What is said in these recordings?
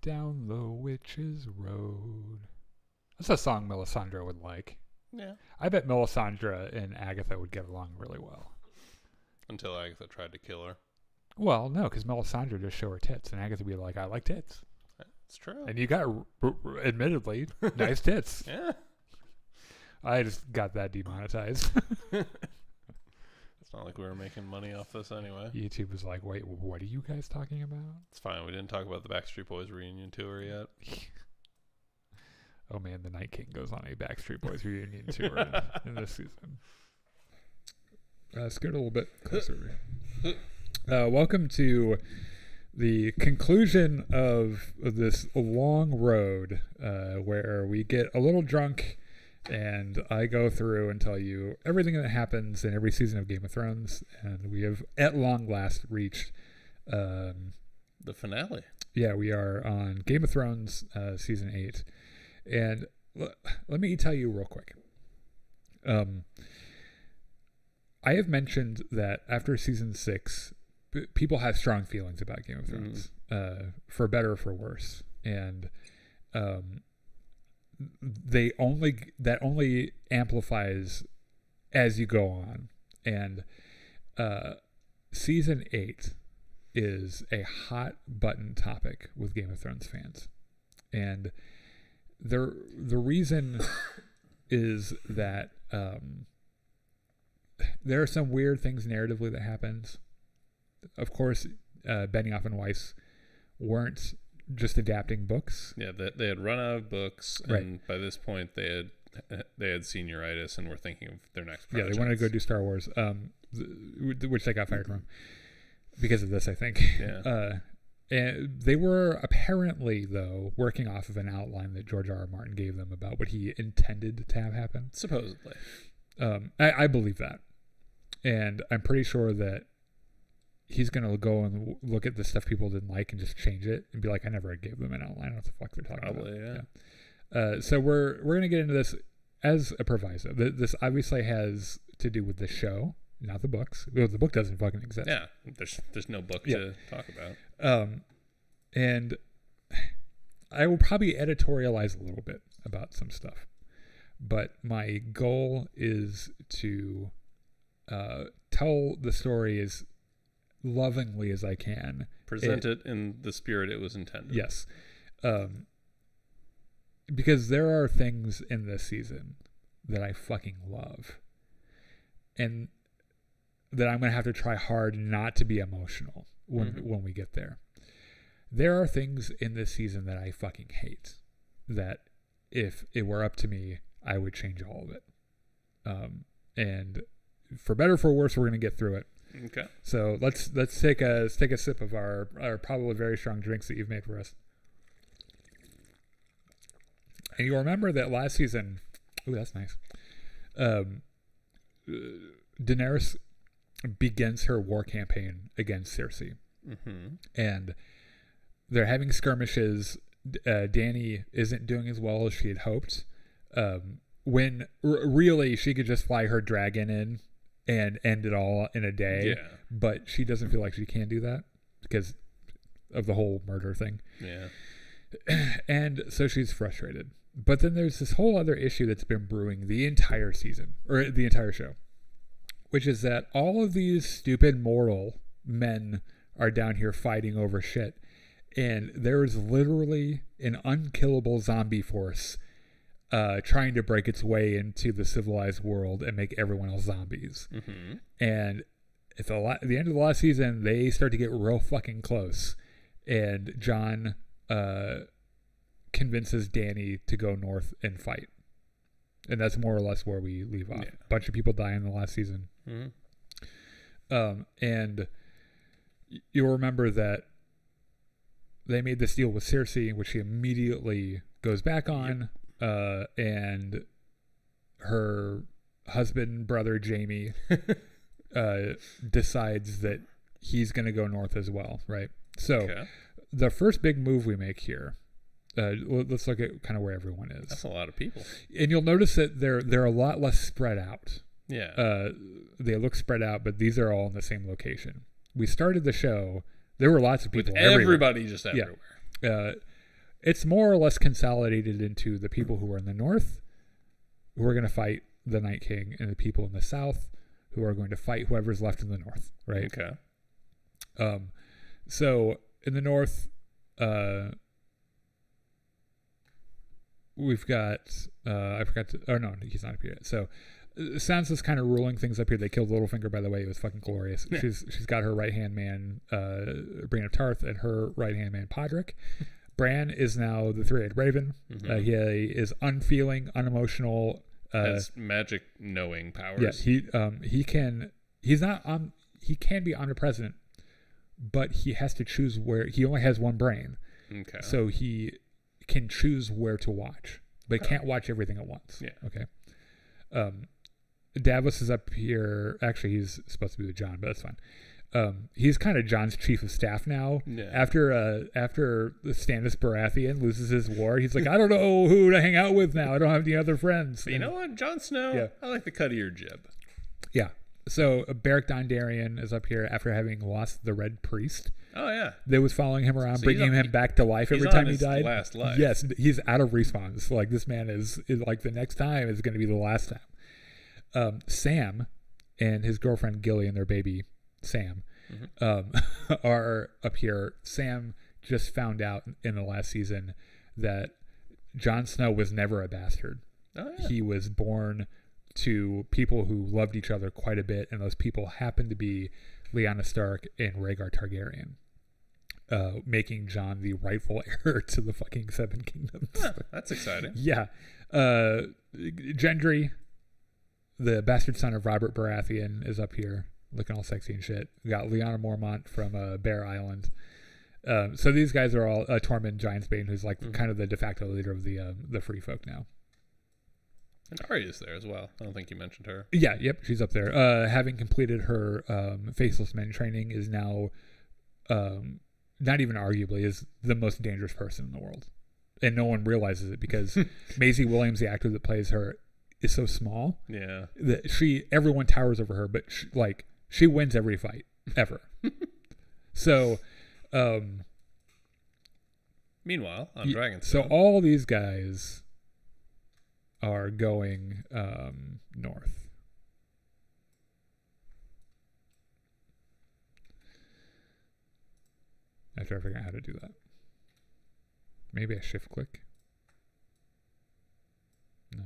down the witch's road. That's a song Melisandre would like. Yeah. I bet Melisandre and Agatha would get along really well. Until Agatha tried to kill her. Well, no, because Melisandre just show her tits, and Agatha would be like, I like tits. That's true. And you got, admittedly, nice tits. Yeah. I just got that demonetized. It's not like we were making money off this anyway. YouTube was like, wait, what are you guys talking about? It's fine. We didn't talk about the Backstreet Boys reunion tour yet. Oh man, the Night King goes on a Backstreet Boys reunion tour in this season. Scoot a little bit closer. Welcome to the conclusion of this long road where we get a little drunk and I go through and tell you everything that happens in every season of Game of Thrones, and we have at long last reached the finale. Yeah, we are on Game of Thrones season 8. And let me tell you real quick. I have mentioned that after season 6, people have strong feelings about Game of Thrones, for better or for worse. And that only amplifies as you go on. And season 8 is a hot button topic with Game of Thrones fans. And the reason is that there are some weird things narratively that happens. Of course, Benioff and Weiss weren't just adapting books. Yeah, they had run out of books, and right. By this point they had senioritis and were thinking of their next project. Yeah, they wanted to go do Star Wars, which they got fired from because of this, I think. Yeah. And they were apparently, though, working off of an outline that George R.R. Martin gave them about what he intended to have happen. Supposedly. I believe that. And I'm pretty sure that he's going to go and look at the stuff people didn't like and just change it and be like, I never gave them an outline. I don't know what the fuck they're talking about. Probably, yeah. So we're going to get into this as a proviso. This obviously has to do with the show, not the books. Well, the book doesn't fucking exist. Yeah, there's no book to talk about. And I will probably editorialize a little bit about some stuff, but my goal is to tell the story as lovingly as I can. Present it in the spirit it was intended. Yes. Because there are things in this season that I fucking love, and that I'm going to have to try hard not to be emotional when we get there. There are things in this season that I fucking hate, that if it were up to me, I would change all of it. And for better or for worse, we're going to get through it. Okay. So let's take a sip of our probably very strong drinks that you've made for us. And you'll remember that last season, ooh, that's nice. Daenerys begins her war campaign against Cersei. Mm-hmm. And they're having skirmishes. Dany isn't doing as well as she had hoped. When really she could just fly her dragon in and end it all in a day. Yeah. But she doesn't feel like she can do that because of the whole murder thing. Yeah. And so she's frustrated. But then there's this whole other issue that's been brewing the entire season, or the entire show, which is that all of these stupid mortal men are down here fighting over shit. And there is literally an unkillable zombie force trying to break its way into the civilized world and make everyone else zombies. Mm-hmm. And at the end of the last season, they start to get real fucking close. And Jon convinces Dany to go north and fight. And that's more or less where we leave off. Yeah. A bunch of people die in the last season. Mm-hmm. And you'll remember that they made this deal with Cersei, which she immediately goes back on. Yep. And her husband, brother, Jaime, decides that he's going to go north as well, right? So the first big move we make here, let's look at kind of where everyone is. That's a lot of people. And you'll notice that they're a lot less spread out. Yeah. They look spread out, but these are all in the same location. We started the show. There were lots of people with everybody just everywhere. Yeah. it's more or less consolidated into the people who are in the north who are going to fight the Night King, and the people in the south who are going to fight whoever's left in the north, right? Okay. So in the north, we've got I forgot to. Oh no, he's not up here yet. So Sansa's kind of ruling things up here. They killed Littlefinger, by the way. It was fucking glorious. Yeah. She's got her right hand man, Brienne of Tarth, and her right hand man, Podrick. Bran is now the three-eyed raven. Mm-hmm. He is unfeeling, unemotional. Has magic knowing powers. Yeah, he can be omnipresent, but he has to choose where. He only has one brain. Okay. So he can choose where to watch, but can't watch everything at once. Yeah. Okay. Davos is up here. Actually, he's supposed to be with Jon, but that's fine. He's kind of Jon's chief of staff now. Yeah. After Stannis Baratheon loses his war, he's like, I don't know who to hang out with now. I don't have any other friends. But you know what, Jon Snow? Yeah. I like the cut of your jib. Yeah. So Beric Dondarrion is up here after having lost the Red Priest. Oh yeah. That was following him around, So bringing him back to life every time he died. Last life. Yes, he's out of respawns. Like this man is like the next time is going to be the last time. Sam and his girlfriend Gilly and their baby Sam are up here. Sam just found out in the last season that Jon Snow was never a bastard. Oh, yeah. He was born to people who loved each other quite a bit, and those people happened to be Lyanna Stark and Rhaegar Targaryen, making Jon the rightful heir to the fucking Seven Kingdoms. Huh, that's exciting. Yeah. Gendry, the bastard son of Robert Baratheon, is up here looking all sexy and shit. We got Lyanna Mormont from Bear Island. So these guys are all Tormund Giantsbane, who's like kind of the de facto leader of the Free Folk now. And Arya's there as well. I don't think you mentioned her. Yeah, yep, she's up there. Having completed her Faceless Men training, is now, not even arguably, is the most dangerous person in the world. And no one realizes it because Maisie Williams, the actor that plays her, is so small. Yeah. That everyone towers over her, but she wins every fight, ever. So, meanwhile, on Dragonstone. So all these guys are going north. After I figure out how to do that. Maybe I shift click. No.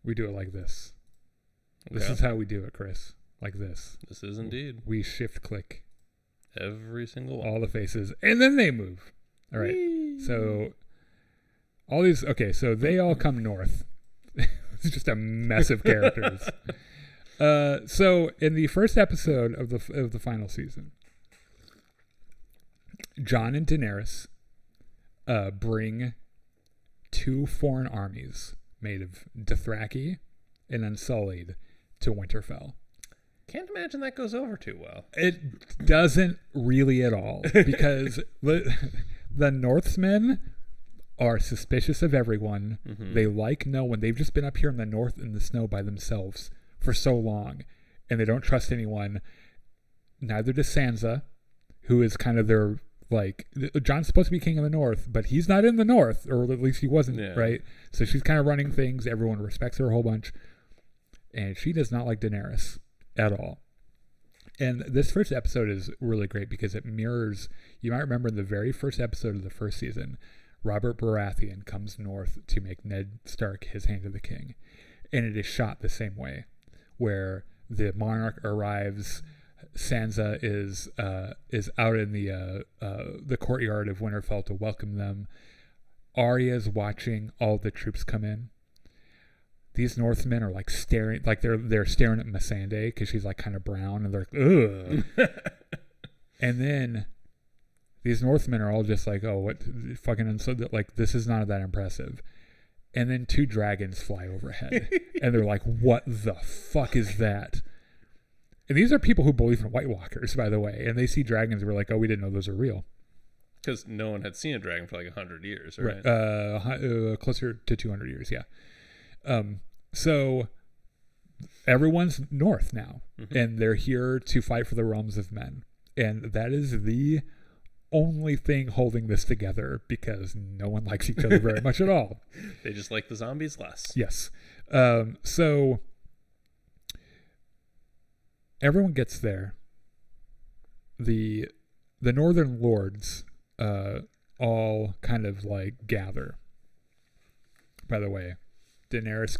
We do it like this. Okay. This is how we do it, Chris. Like this. This is indeed. We shift click every single one. All the faces, and then they move. All right. Whee! So all these. Okay, so they all come north. It's just a mess of characters. So in the first episode of the final season, Jon and Daenerys bring two foreign armies made of Dothraki and Unsullied to Winterfell. Can't imagine that goes over too well. It doesn't really at all, because the Northmen are suspicious of everyone. Mm-hmm. They like no one. They've just been up here in the north in the snow by themselves for so long, and they don't trust anyone. Neither does Sansa, who is kind of their, like, Jon's supposed to be king of the north, but he's not in the north, or at least he wasn't, right? So she's kind of running things. Everyone respects her a whole bunch, and she does not like Daenerys at all. And this first episode is really great because it mirrors, you might remember in the very first episode of the first season, Robert Baratheon comes north to make Ned Stark his hand of the king. And it is shot the same way, where the monarch arrives, Sansa is out in the courtyard of Winterfell to welcome them. Arya's watching all the troops come in. These Northmen are like staring, like they're staring at Missandei because she's like kind of brown, and they're like, ugh. And then these Northmen are all just like, oh, what fucking, so like, this is not that impressive. And then two dragons fly overhead, and they're like, what the fuck is that? And these are people who believe in White Walkers, by the way, and they see dragons and we're like, oh, we didn't know those are real. Because no one had seen a dragon for like 100 years, right? Closer to 200 years, yeah. So everyone's north now, and they're here to fight for the realms of men. And that is the only thing holding this together, because no one likes each other very much at all. They just like the zombies less. Yes. So everyone gets there. The Northern Lords all kind of like gather. By the way, Daenerys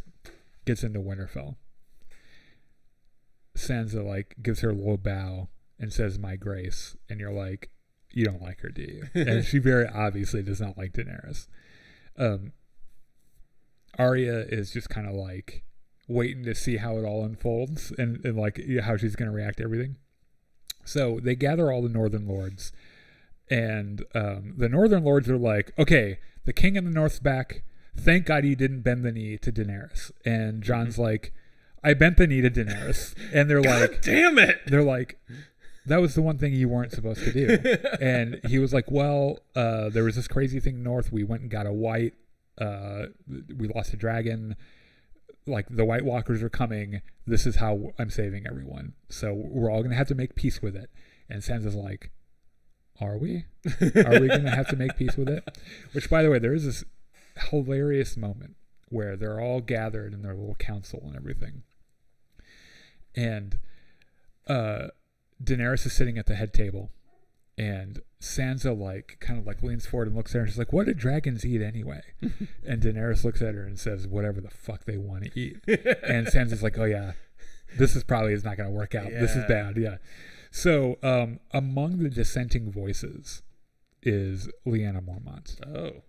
gets into Winterfell. Sansa like gives her a little bow and says, "My grace," and you're like, you don't like her, do you? And she very obviously does not like Daenerys. Arya is just kind of like waiting to see how it all unfolds and like how she's going to react to everything. So they gather all the Northern Lords, and the Northern Lords are like, okay, the king in the North's back. Thank God you didn't bend the knee to Daenerys. And Jon's like, I bent the knee to Daenerys. And they're God like, damn it. They're like, that was the one thing you weren't supposed to do. And he was like, well, there was this crazy thing north. We went and got a white, we lost a dragon. Like, the White Walkers are coming. This is how I'm saving everyone. So we're all going to have to make peace with it. And Sansa's like, are we? Are we going to have to make peace with it? Which, by the way, there is this hilarious moment where they're all gathered in their little council and everything. And Daenerys is sitting at the head table, and Sansa like kind of like leans forward and looks at her and she's like, what do dragons eat anyway? And Daenerys looks at her and says, whatever the fuck they want to eat. And Sansa's like, oh yeah, this is not going to work out. Yeah. This is bad. Yeah. So among the dissenting voices is Lyanna Mormont,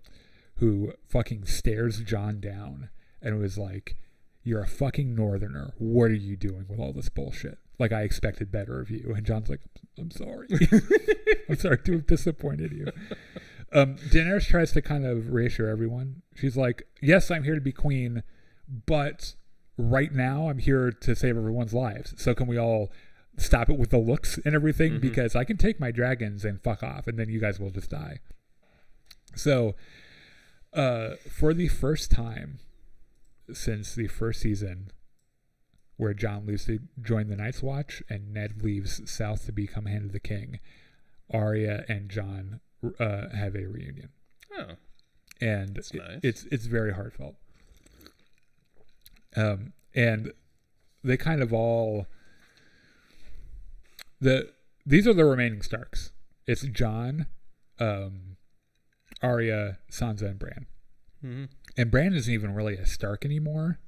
who fucking stares Jon down and was like, you're a fucking northerner. What are you doing with all this bullshit? Like, I expected better of you. And Jon's like, I'm sorry. I'm sorry to have disappointed you. Daenerys tries to kind of reassure everyone. She's like, yes, I'm here to be queen, but right now I'm here to save everyone's lives. So can we all stop it with the looks and everything? Because I can take my dragons and fuck off, and then you guys will just die. So for the first time since the first season, where Jon leaves to join the Night's Watch and Ned leaves south to become Hand of the King, Arya and Jon have a reunion. Oh, and that's nice. It's very heartfelt. And they kind of all these are the remaining Starks. It's Jon, Arya, Sansa, and Bran. Mm-hmm. And Bran isn't even really a Stark anymore.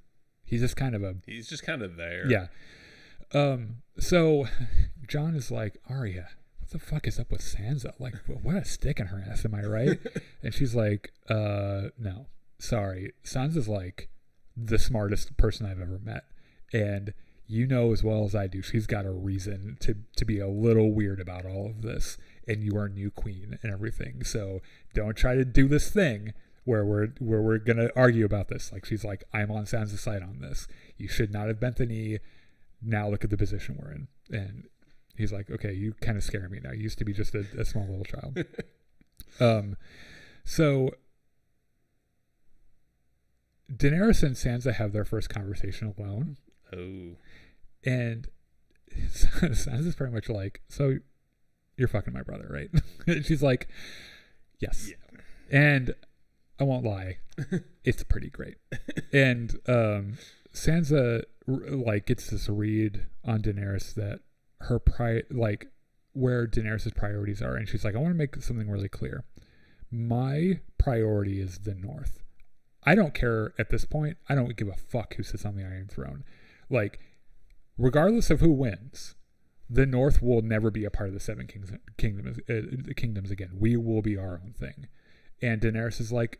He's just kind of there. Yeah. So Jon is like, Arya, what the fuck is up with Sansa? Like, what a stick in her ass, am I right? And she's like, no, sorry. Sansa's like the smartest person I've ever met. And you know as well as I do, she's got a reason to be a little weird about all of this. And you are new queen and everything. So don't try to do this thing where we're gonna argue about this. Like, she's like, I'm on Sansa's side on this. You should not have bent the knee. Now look at the position we're in. And he's like, okay, you kind of scare me now. You used to be just a small little child. So Daenerys and Sansa have their first conversation alone. Oh. And Sansa's pretty much like, so you're fucking my brother, right? And she's like, yes. Yeah. And I won't lie, it's pretty great. And Sansa like gets this read on Daenerys that her where Daenerys' priorities are, and she's like, I want to make something really clear. My priority is the North. I don't care at this point. I don't give a fuck who sits on the Iron Throne. Like, regardless of who wins, the North will never be a part of the Seven Kingdoms again. We will be our own thing. And Daenerys is like,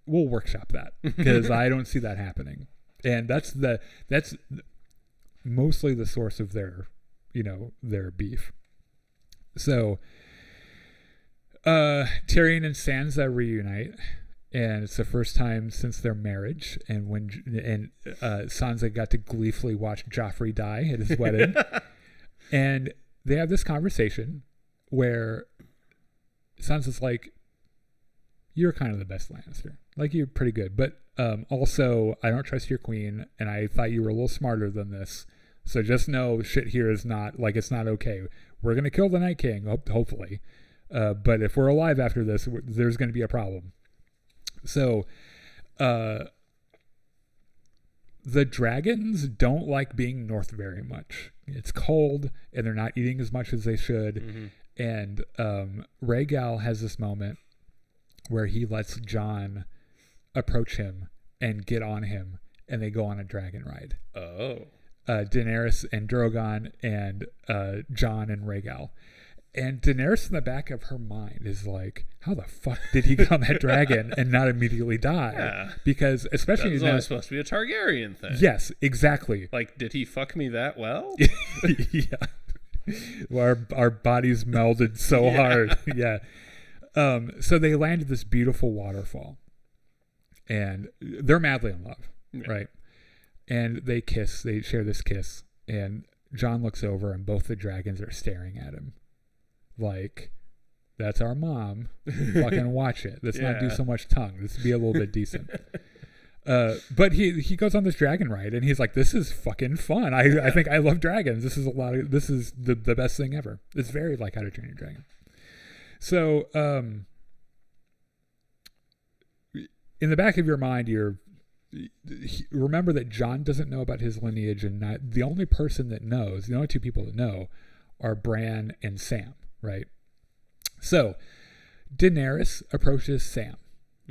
we'll workshop that, because I don't see that happening. And that's mostly the source of their beef. So Tyrion and Sansa reunite, and it's the first time since their marriage. And Sansa got to gleefully watch Joffrey die at his wedding. And they have this conversation where Sansa's like, you're kind of the best Lannister. Like, you're pretty good. But Also, I don't trust your queen, and I thought you were a little smarter than this. So just know shit here is not, like, it's not okay. We're going to kill the Night King, hopefully. But if we're alive after this, there's going to be a problem. So, the dragons don't like being north very much. It's cold, and they're not eating as much as they should. Mm-hmm. And Rhaegal has this moment where he lets Jon approach him and get on him, and they go on a dragon ride. Oh. Daenerys and Drogon and Jon and Rhaegal. And Daenerys in the back of her mind is like, how the fuck did he get on that dragon and not immediately die? Yeah. Because especially... That's only supposed to be a Targaryen thing. Yes, exactly. Like, did he fuck me that well? Yeah. Well, our bodies melded so hard. Yeah. So they land at this beautiful waterfall. And they're madly in love, right? And they kiss. They share this kiss. And Jon looks over, and both the dragons are staring at him. Like, that's our mom. Fucking watch it. Let's not do so much tongue. Let's be a little bit decent. But he goes on this dragon ride, and he's like, this is fucking fun. I think I love dragons. This is the best thing ever. It's very like How to Train Your Dragon. So, in the back of your mind, remember that Jon doesn't know about his lineage, and not the only person that knows, the only two people that know are Bran and Sam, right? So Daenerys approaches Sam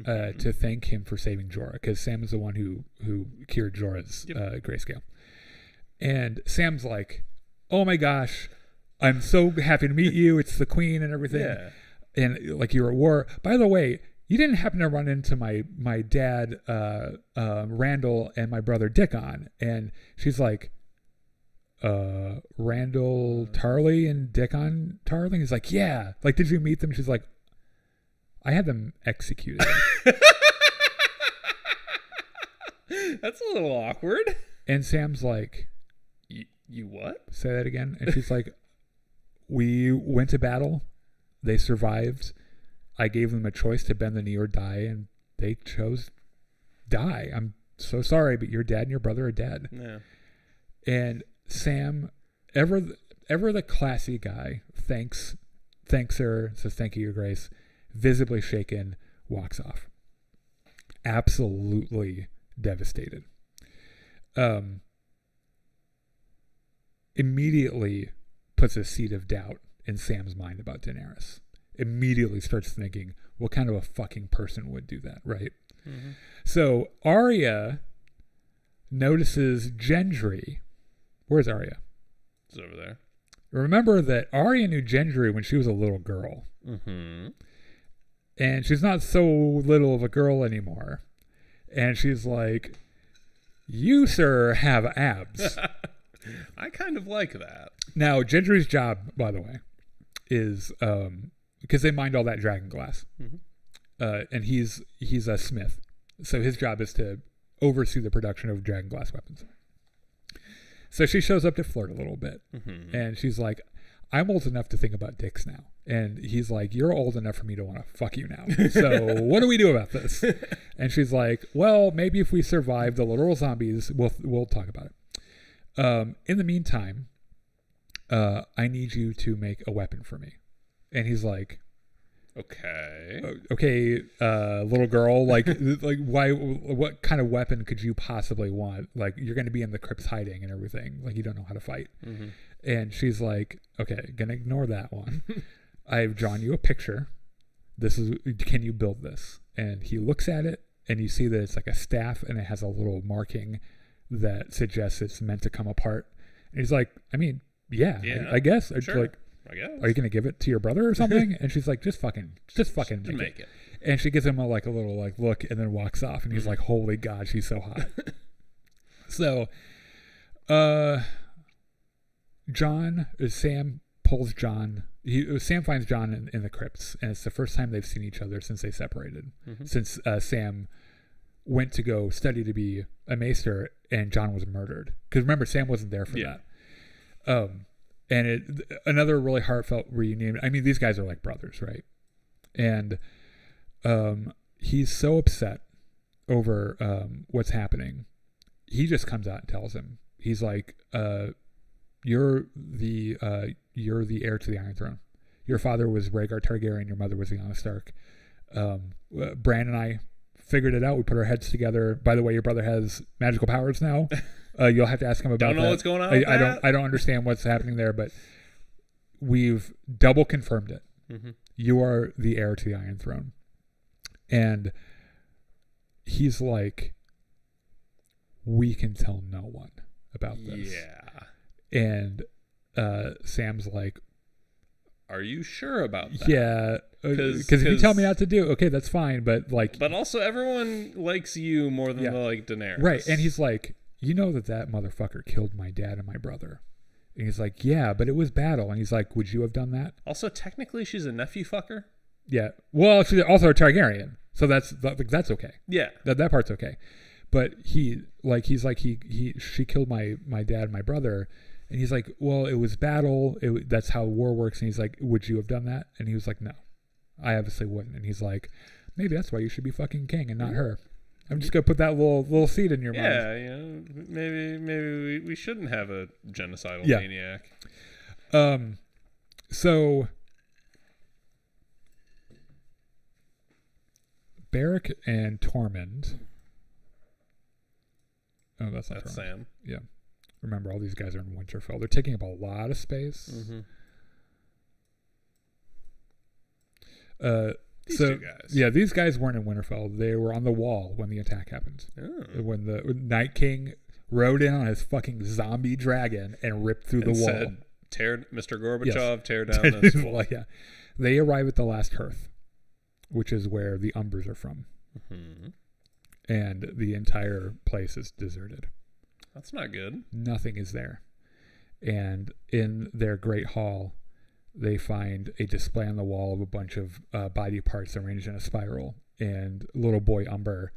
to thank him for saving Jorah, because Sam is the one who cured Jorah's grayscale. And Sam's like, oh my gosh, I'm so happy to meet you. It's the queen and everything. Yeah. And like, you're at war. By the way, you didn't happen to run into my dad, Randall, and my brother Dickon? And she's like, Randall Tarly and Dickon Tarly? He's like, yeah. Like, did you meet them? She's like, I had them executed. That's a little awkward. And Sam's like, you what? Say that again. And she's like, we went to battle. They survived. I gave them a choice to bend the knee or die, and they chose die. I'm so sorry, but your dad and your brother are dead. Yeah. And Sam, ever the classy guy, thanks her, says thank you, Your Grace, visibly shaken, walks off. Absolutely devastated. Immediately puts a seed of doubt in Sam's mind about Daenerys. Immediately starts thinking, what kind of a fucking person would do that, right? Mm-hmm. So Arya notices Gendry. Where's Arya? It's over there. Remember that Arya knew Gendry when she was a little girl. Mm-hmm. And she's not so little of a girl anymore. And she's like, you, sir, have abs. I kind of like that. Now, Gendry's job, by the way, is... because they mined all that dragon glass. Mm-hmm. And he's a smith. So his job is to oversee the production of dragon glass weapons. So she shows up to flirt a little bit. Mm-hmm. And she's like, I'm old enough to think about dicks now. And he's like, you're old enough for me to want to fuck you now. So what do we do about this? And she's like, well, maybe if we survive the literal zombies, we'll talk about it. In the meantime, I need you to make a weapon for me. And he's like, okay, little girl, like why? What kind of weapon could you possibly want? Like, you're going to be in the crypts hiding and everything. Like, you don't know how to fight. Mm-hmm. And she's like, okay, gonna ignore that one. I've drawn you a picture. Can you build this? And he looks at it, and you see that it's like a staff, and it has a little marking that suggests it's meant to come apart. And he's like, I mean, yeah. I guess. Sure. Like, I guess. Are you going to give it to your brother or something? And she's like, just fucking make it. And she gives him a little look and then walks off. And he's like, holy God, she's so hot. So, Sam pulls Jon. Sam finds Jon in the crypts. And it's the first time they've seen each other since they separated. Mm-hmm. Since Sam went to go study to be a maester and Jon was murdered. Because remember, Sam wasn't there for that. And another really heartfelt reunion. I mean, these guys are like brothers, right? And he's so upset what's happening, he just comes out and tells him. He's like, you're the heir to the Iron Throne. Your father was Rhaegar Targaryen. Your mother was Lyanna Stark. Bran and I figured it out. We put our heads together. By the way, your brother has magical powers now. You'll have to ask him about that. Don't know what's going on. I don't understand what's happening there, but we've double confirmed it. Mm-hmm. You are the heir to the Iron Throne. And he's like, we can tell no one about this. Yeah. And Sam's like, are you sure about that? Yeah. Because if you tell me not to do, okay, that's fine. But like, but also everyone likes you more than they like Daenerys. Right. And he's like, you know that motherfucker killed my dad and my brother. And he's like, yeah, but it was battle. And he's like, would you have done that? Also, technically, she's a nephew fucker. Yeah. Well, she's also a Targaryen. So that's okay. Yeah. That part's okay. But she killed my dad and my brother. And he's like, well, it was battle. That's how war works. And he's like, would you have done that? And he was like, no, I obviously wouldn't. And he's like, maybe that's why you should be fucking king and not her. I'm just gonna put that little seed in your mind. Yeah, you know, maybe we shouldn't have a genocidal maniac. So Beric and Tormund. Oh, that's not Tormund. Sam. Yeah. Remember, all these guys are in Winterfell. They're taking up a lot of space. Mm-hmm. These two guys. Yeah, these guys weren't in Winterfell. They were on the wall when the attack happened. Oh. When the Night King rode in on his fucking zombie dragon and ripped through the wall. Said, Mr. Gorbachev, tear down this wall. Yeah. They arrive at the last hearth, which is where the Umbers are from. Mm-hmm. And the entire place is deserted. That's not good. Nothing is there. And in their great hall, they find a display on the wall of a bunch of body parts arranged in a spiral, and little boy Umber,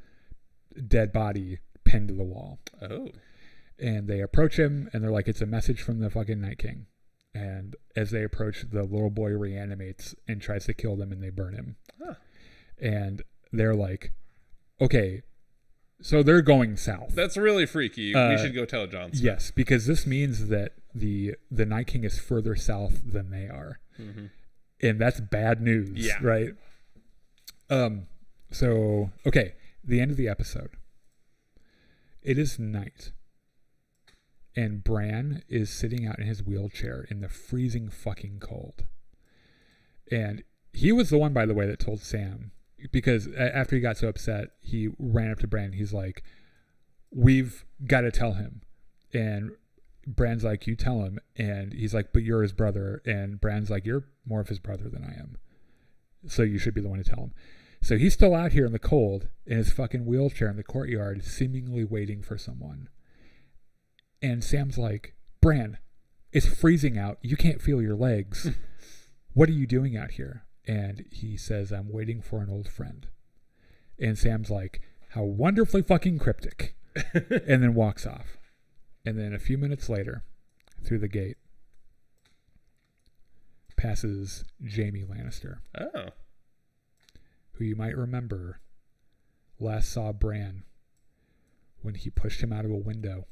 dead body, pinned to the wall. Oh. And they approach him, and they're like, it's a message from the fucking Night King. And as they approach, the little boy reanimates and tries to kill them, and they burn him. Huh. And they're like, okay, so they're going south. That's really freaky. We should go tell Jon Snow. Yes, because this means that the Night King is further south than they are. Mm-hmm. And that's bad news, right? So, okay, the end of the episode. It is night. And Bran is sitting out in his wheelchair in the freezing fucking cold. And he was the one, by the way, that told Sam, because after he got so upset, he ran up to Bran. He's like, we've got to tell him. And Bran's like, you tell him. And he's like, but you're his brother. And Bran's like, you're more of his brother than I am. So you should be the one to tell him. So he's still out here in the cold in his fucking wheelchair in the courtyard, seemingly waiting for someone. And Sam's like, Bran, it's freezing out. You can't feel your legs. What are you doing out here? And he says, I'm waiting for an old friend. And Sam's like, how wonderfully fucking cryptic. And then walks off. And then a few minutes later, through the gate, passes Jaime Lannister. Oh. Who you might remember last saw Bran when he pushed him out of a window.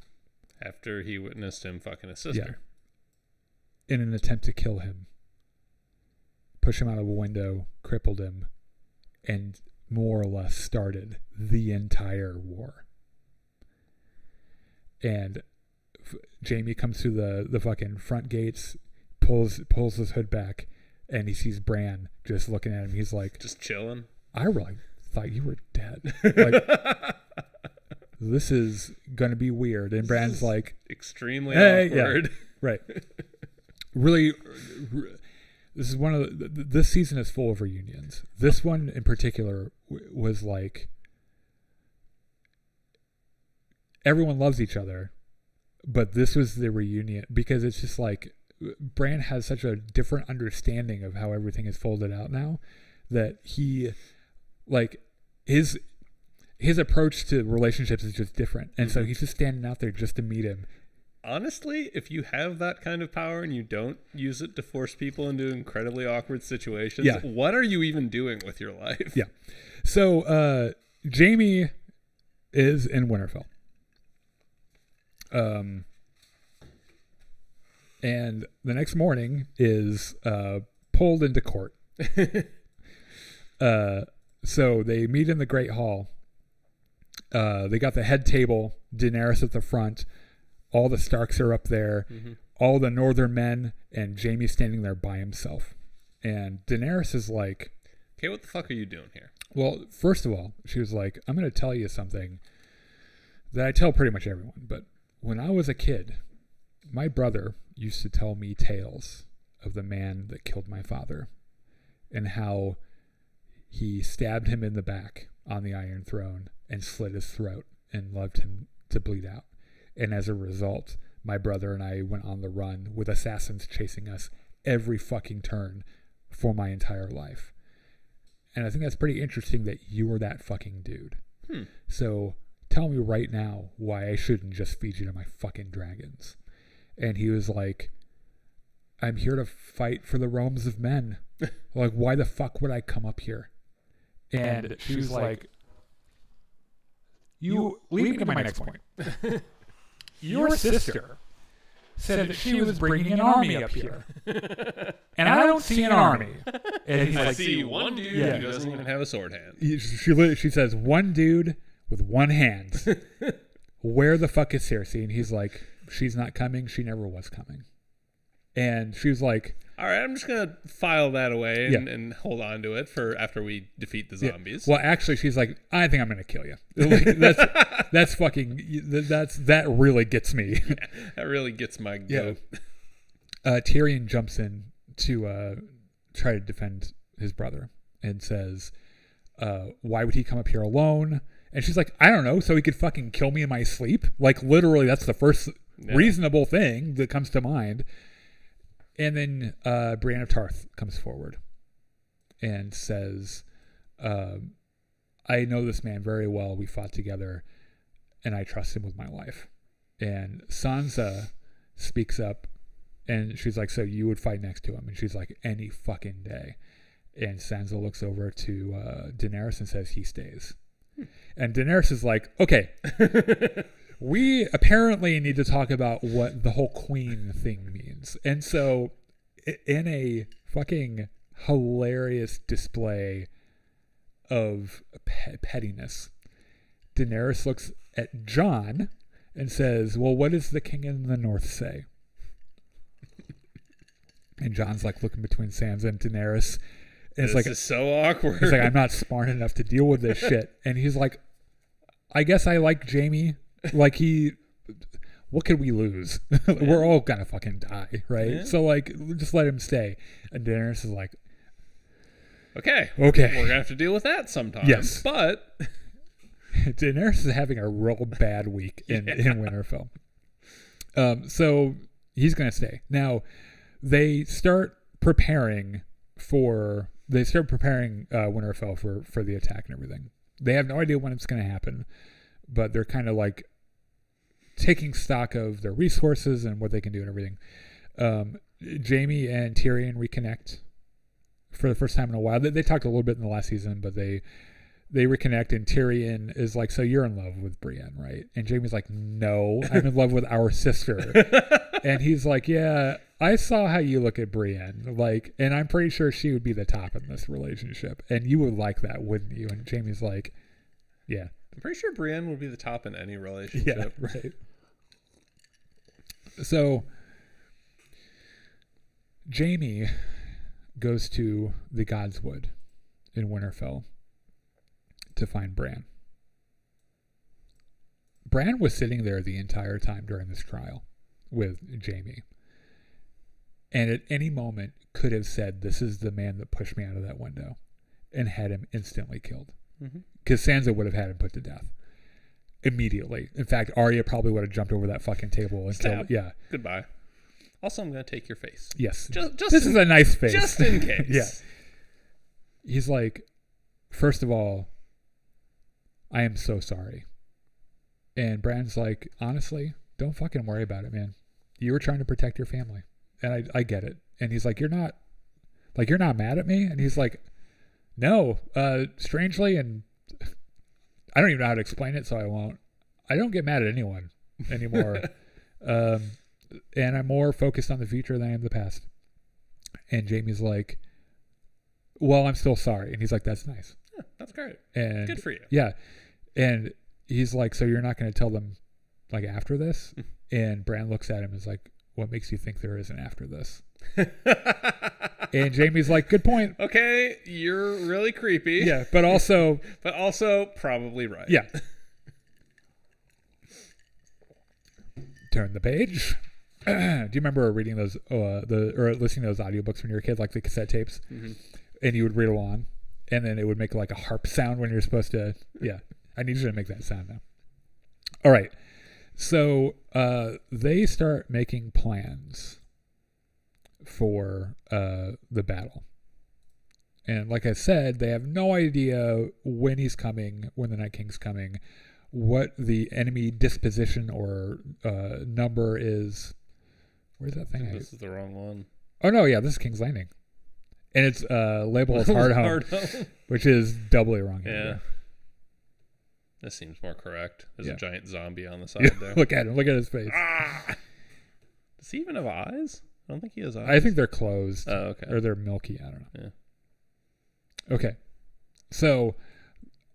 After he witnessed him fucking his sister. Yeah. In an attempt to kill him. Pushed him out of a window, crippled him, and more or less started the entire war. And Jaime comes through the fucking front gates, pulls his hood back, and he sees Bran just looking at him. He's like, just chilling. I really thought you were dead. Like, this is gonna be weird. And Bran's like, extremely awkward. Yeah, right. Really, this is one of this season is full of reunions. This one in particular was like, everyone loves each other, but this was the reunion because it's just like Bran has such a different understanding of how everything is folded out now that he, like, his approach to relationships is just different. And so he's just standing out there just to meet him. Honestly, if you have that kind of power and you don't use it to force people into incredibly awkward situations, what are you even doing with your life? Yeah. So Jaime is in Winterfell. And the next morning is pulled into court. So they meet in the Great Hall. They got the head table, Daenerys at the front. All the Starks are up there. Mm-hmm. All the Northern men, and Jaime standing there by himself. And Daenerys is like, okay, what the fuck are you doing here? Well, first of all, she was like, I'm going to tell you something that I tell pretty much everyone. But when I was a kid, my brother used to tell me tales of the man that killed my father and how he stabbed him in the back on the Iron Throne and slit his throat and left him to bleed out. And as a result, my brother and I went on the run with assassins chasing us every fucking turn for my entire life. And I think that's pretty interesting that you were that fucking dude. So tell me right now why I shouldn't just feed you to my fucking dragons. And he was like, I'm here to fight for the realms of men. Like, why the fuck would I come up here? And she was like, you lead me to my next point. Your sister said that she was bringing an army up here. And I don't see an army. And he's I see one dude who doesn't even have a sword hand. She says, one dude with one hand. Where the fuck is Cersei? And he's like, she's not coming. She never was coming. And she was like, all right, I'm just going to file that away and hold on to it for after we defeat the zombies. Well, actually, she's like, I think I'm going to kill you. Like, that really gets me. Yeah, that really gets my goat. Tyrion jumps in to try to defend his brother and says, why would he come up here alone? And she's like, I don't know, so he could fucking kill me in my sleep? Like, literally, that's the first reasonable thing that comes to mind. And then Brienne of Tarth comes forward and says, I know this man very well. We fought together, and I trust him with my life. And Sansa speaks up, and she's like, so you would fight next to him? And she's like, any fucking day. And Sansa looks over to Daenerys and says, he stays. And Daenerys is like, okay, we apparently need to talk about what the whole queen thing means. And so in a fucking hilarious display of pettiness, Daenerys looks at Jon and says, well, what does the king in the north say? And Jon's like looking between Sansa and Daenerys. And this is so awkward. He's like, I'm not smart enough to deal with this shit. And he's like, I guess I like Jaime. Like, what could we lose? We're all gonna fucking die, right? Yeah. So, like, just let him stay. And Daenerys is like, okay. We're gonna have to deal with that sometime. Yes. But Daenerys is having a real bad week in Winterfell. So he's gonna stay. Now, they start preparing Winterfell for the attack and everything. They have no idea when it's going to happen, but they're kind of like taking stock of their resources and what they can do and everything. Jaime and Tyrion reconnect for the first time in a while. They talked a little bit in the last season, but they reconnect, and Tyrion is like, so you're in love with Brienne, right? And Jaime's like, no, I'm in love with our sister. And he's like, yeah, I saw how you look at Brienne, like, and I'm pretty sure she would be the top in this relationship, and you would like that, wouldn't you? And Jaime's like, yeah. I'm pretty sure Brienne would be the top in any relationship. Yeah, right. So Jaime goes to the Godswood in Winterfell to find Bran. Bran was sitting there the entire time during this trial with Jaime, and at any moment could have said, this is the man that pushed me out of that window, and had him instantly killed, because Sansa would have had him put to death immediately. In fact, Arya probably would have jumped over that fucking table and killed. Yeah, goodbye. Also, I'm going to take your face. Yes, just this is a nice face, just in case. Yeah. He's like, first of all, I am so sorry. And Bran's like, honestly, don't fucking worry about it, man. You were trying to protect your family, and I get it. And he's like, you're not mad at me? And he's like, no, strangely, and I don't even know how to explain it, so I won't. I don't get mad at anyone anymore. And I'm more focused on the future than I am the past. And Jamie's like, well, I'm still sorry. And he's like, that's nice. Yeah, that's great. And good for you. Yeah. And he's like, so you're not going to tell them like after this? And Bran looks at him and is like, what makes you think there is an after this? And Jamie's like, good point. Okay, you're really creepy. Yeah, but also probably right. Yeah. Turn the page. Do you remember reading those or listening to those audiobooks when you were a kid, like the cassette tapes? Mm-hmm. And you would read along, and then it would make like a harp sound when you're supposed to. Yeah, I need you to make that sound now. All right. So they start making plans for the battle. And like I said, they have no idea when he's coming, when the Night King's coming, what the enemy disposition or number is. Where's that thing? This is the wrong one. Oh, no, yeah, this is King's Landing. And it's labeled as Hard Home, which is doubly wrong. Yeah. This seems more correct. There's a giant zombie on the side there. Look at him. Look at his face. Ah! Does he even have eyes? I don't think he has eyes. I think they're closed. Oh, okay. Or they're milky. I don't know. Yeah. Okay. So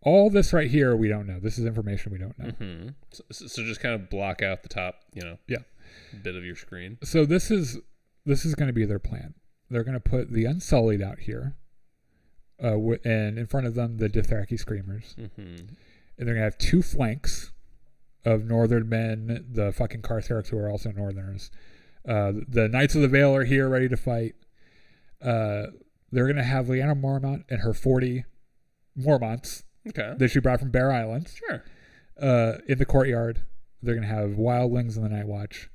all this right here, we don't know. This is information we don't know. Mm-hmm. So just kind of block out the top, bit of your screen. So this is going to be their plan. They're going to put the Unsullied out here, and in front of them the Dothraki Screamers. Mm-hmm. And they're going to have two flanks of Northern men, the fucking Cartherics who are also Northerners. The Knights of the Vale are here ready to fight. They're going to have Lyanna Mormont and her 40 Mormonts that she brought from Bear Island. Sure. In the courtyard. They're going to have wildlings in the Night Watch.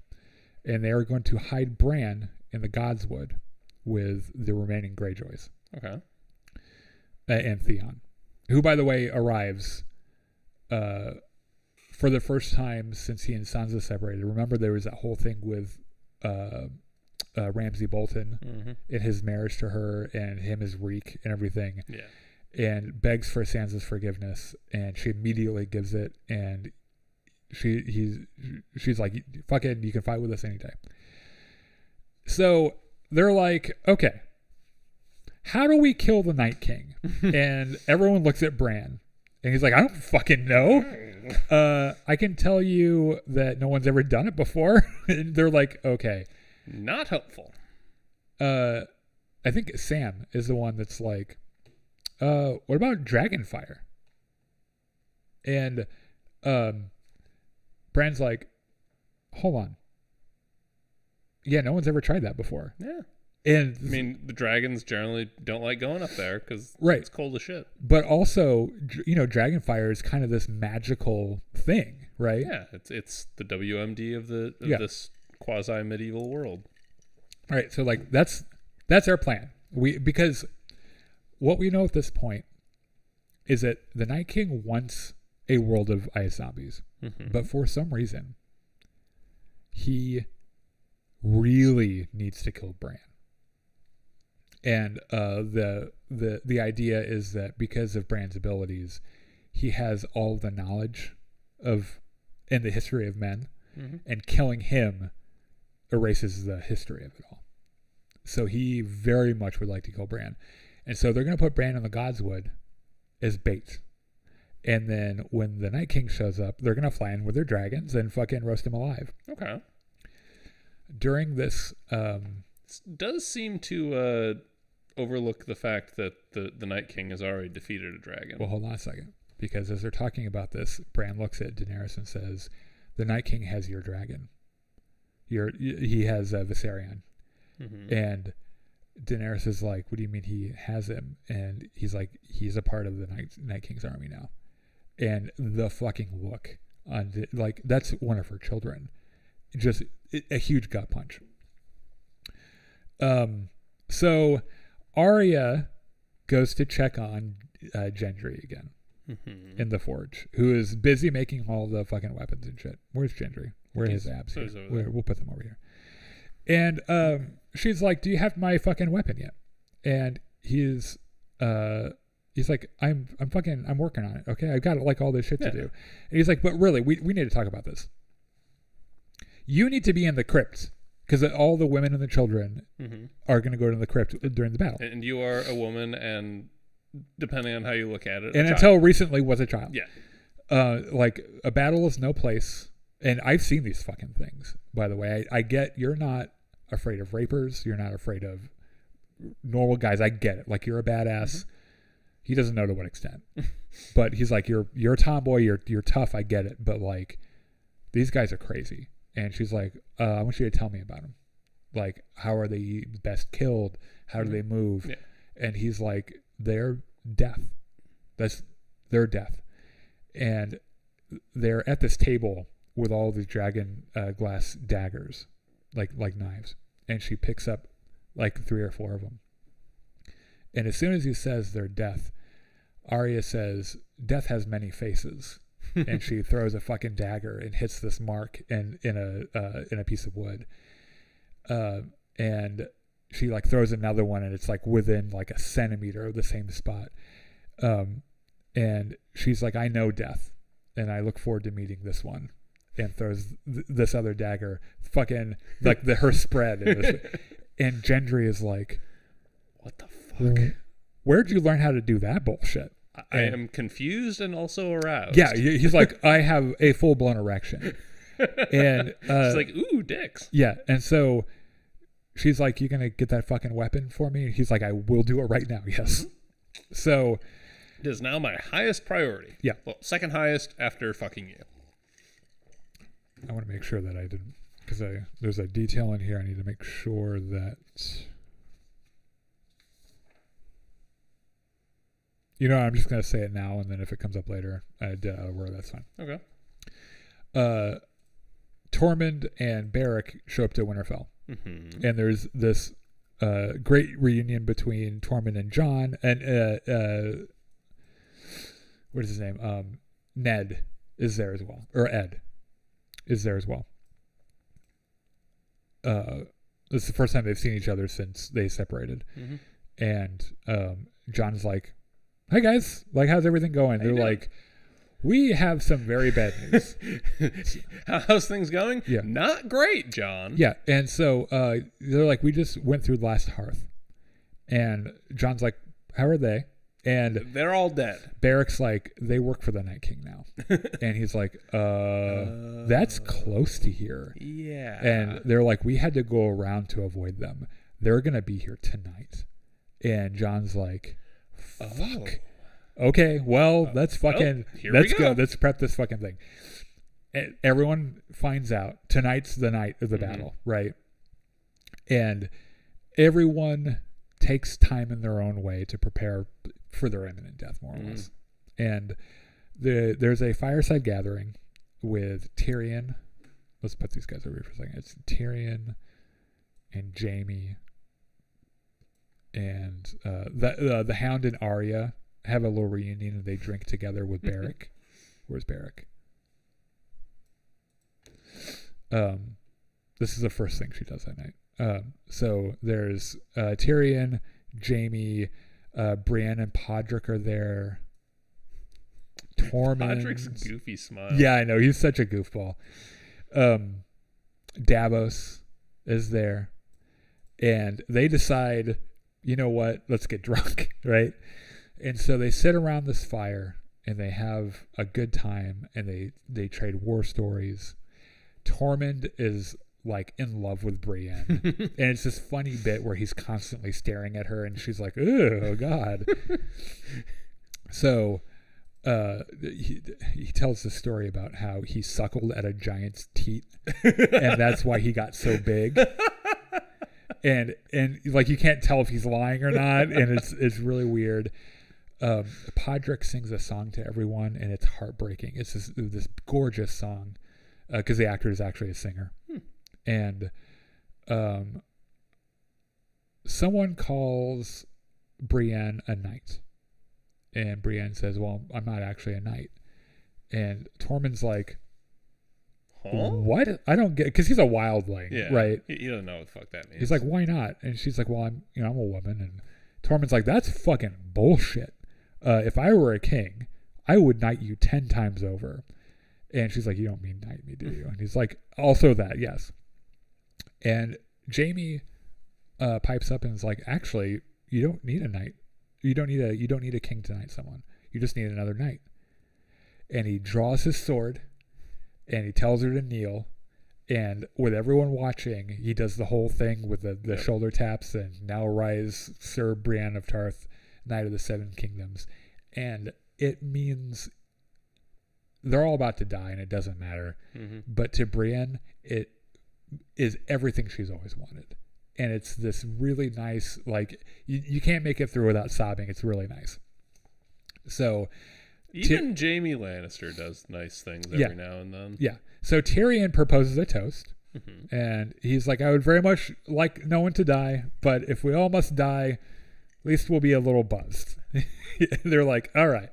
And they are going to hide Bran in the Godswood with the remaining Greyjoys. Okay. And Theon, who, by the way, arrives for the first time since he and Sansa separated. Remember, there was that whole thing with Ramsay Bolton and his marriage to her, and him as Reek and everything. Yeah. And begs for Sansa's forgiveness, and she immediately gives it, and she's like, fuck it, you can fight with us any day. So they're like, okay, how do we kill the Night King? And everyone looks at Bran, and he's like, I don't fucking know. I can tell you that no one's ever done it before. And they're like, okay. Not helpful. I think Sam is the one that's like, what about Dragonfire? And Bran's like, hold on. Yeah, no one's ever tried that before. Yeah. And I mean, the dragons generally don't like going up there because it's cold as shit. But also, Dragonfire is kind of this magical thing, right? Yeah, it's the WMD of this quasi medieval world. All right, so like that's our plan. Because what we know at this point is that the Night King wants a world of ice zombies, but for some reason, he really needs to kill Bran. And the idea is that because of Bran's abilities, he has all the knowledge of and the history of men, and killing him erases the history of it all. So he very much would like to kill Bran. And so they're going to put Bran in the Godswood as bait. And then when the Night King shows up, they're going to fly in with their dragons and fucking roast him alive. Okay. During this... does seem to overlook the fact that the Night King has already defeated a dragon. Well, hold on a second. Because as they're talking about this, Bran looks at Daenerys and says, the Night King has your dragon. He has Viserion. And Daenerys is like, what do you mean he has him? And he's like, he's a part of the Night King's army now. And the fucking look on that's one of her children. Just a huge gut punch. So Arya goes to check on Gendry again in the forge, who is busy making all the fucking weapons and shit. Where's Gendry? Where are his abs? We'll put them over here. And she's like, do you have my fucking weapon yet? And he he's like, I'm working on it. Okay, I've got like all this shit to do. And he's like, but really, we need to talk about this. You need to be in the crypt because all the women and the children are going to go to the crypt during the battle. And you are a woman, and depending on how you look at it, and until recently was a child. Yeah. Like a battle is no place. And I've seen these fucking things, by the way. I get you're not afraid of rapers. You're not afraid of normal guys. I get it. Like, you're a badass. He doesn't know to what extent. But he's like, you're a tomboy. You're tough. I get it. But, like, these guys are crazy. And she's like, I want you to tell me about them. Like, how are they best killed? How do they move? Yeah. And he's like, they're death. They're death. And they're at this table with all these dragon glass daggers, like knives. And she picks up like 3 or 4 of them. And as soon as he says they're death, Arya says, death has many faces. And she throws a fucking dagger and hits this mark in a piece of wood. And she like throws another one, and it's like within like a centimeter of the same spot. And she's like, I know death, and I look forward to meeting this one. And throws this other dagger, fucking like her spread. And Gendry is like, what the fuck? Where'd you learn how to do that bullshit? I am confused and also aroused. Yeah, he's like, I have a full blown erection. And she's like, ooh, dicks. Yeah, and so she's like, you gonna get that fucking weapon for me? And he's like, I will do it right now. Yes. So it is now my highest priority. Yeah. Well, second highest after fucking you. I want to make sure that I didn't, because there's a detail in here I need to make sure that, I'm just going to say it now, and then if it comes up later, that's fine. Okay. Tormund and Beric show up to Winterfell, and there's this great reunion between Tormund and Jon, and what is his name? Ned is there as well, or Ed is there as well. This is the first time they've seen each other since they separated. And Jon's like, hi guys, like, how's everything going? They're like, we have some very bad news. How's things going? Yeah. Not great, Jon. Yeah. And so they're like, we just went through Last Hearth. And Jon's like, how are they? And they're all dead. Beric's like, they work for the Night King now. And he's like, that's close to here. Yeah. And they're like, we had to go around to avoid them. They're going to be here tonight. And Jon's like, fuck. Okay, well, let's fucking, let's go. Let's prep this fucking thing. And everyone finds out tonight's the night of the battle, right? And everyone takes time in their own way to prepare for their imminent death, more or less. And there's a fireside gathering with Tyrion. Let's put these guys over here for a second. It's Tyrion and Jaime and the Hound and Arya have a little reunion, and they drink together with Beric. Where's Beric? This is the first thing she does that night. So there's Tyrion, Jaime, Brienne and Podrick are there. Tormund. Podrick's goofy smile. Yeah, I know. He's such a goofball. Davos is there. And they decide, you know what? Let's get drunk, right? And so they sit around this fire and they have a good time, and they trade war stories. Tormund is like in love with Brienne. And it's this funny bit where he's constantly staring at her, and she's like, oh God. So he tells the story about how he suckled at a giant's teat, and that's why he got so big. And like, you can't tell if he's lying or not, and it's really weird. Podrick sings a song to everyone, and it's heartbreaking. It's this gorgeous song, because the actor is actually a singer. And someone calls Brienne a knight, and Brienne says, well, I'm not actually a knight. And Tormund's like, what? I don't get, because he's a wildling, right? He doesn't know what the fuck that means. He's like, why not? And she's like, well, I'm a woman. And Tormund's like, that's fucking bullshit. If I were a king, I would knight you 10 times over. And she's like, you don't mean knight me, do you? And he's like, also that, yes. And Jaime pipes up and is like, actually, you don't need a knight. You don't need a king to knight someone. You just need another knight. And he draws his sword and he tells her to kneel. And with everyone watching, he does the whole thing with the shoulder taps and now rise Sir Brienne of Tarth, Knight of the Seven Kingdoms. And it means they're all about to die and it doesn't matter. Mm-hmm. But to Brienne, it is everything she's always wanted. And it's this really nice, like, you can't make it through without sobbing. It's really nice. So even Jaime Lannister does nice things every now and then. Yeah. So Tyrion proposes a toast. Mm-hmm. And he's like, I would very much like no one to die, but if we all must die, at least we'll be a little buzzed. They're like, all right.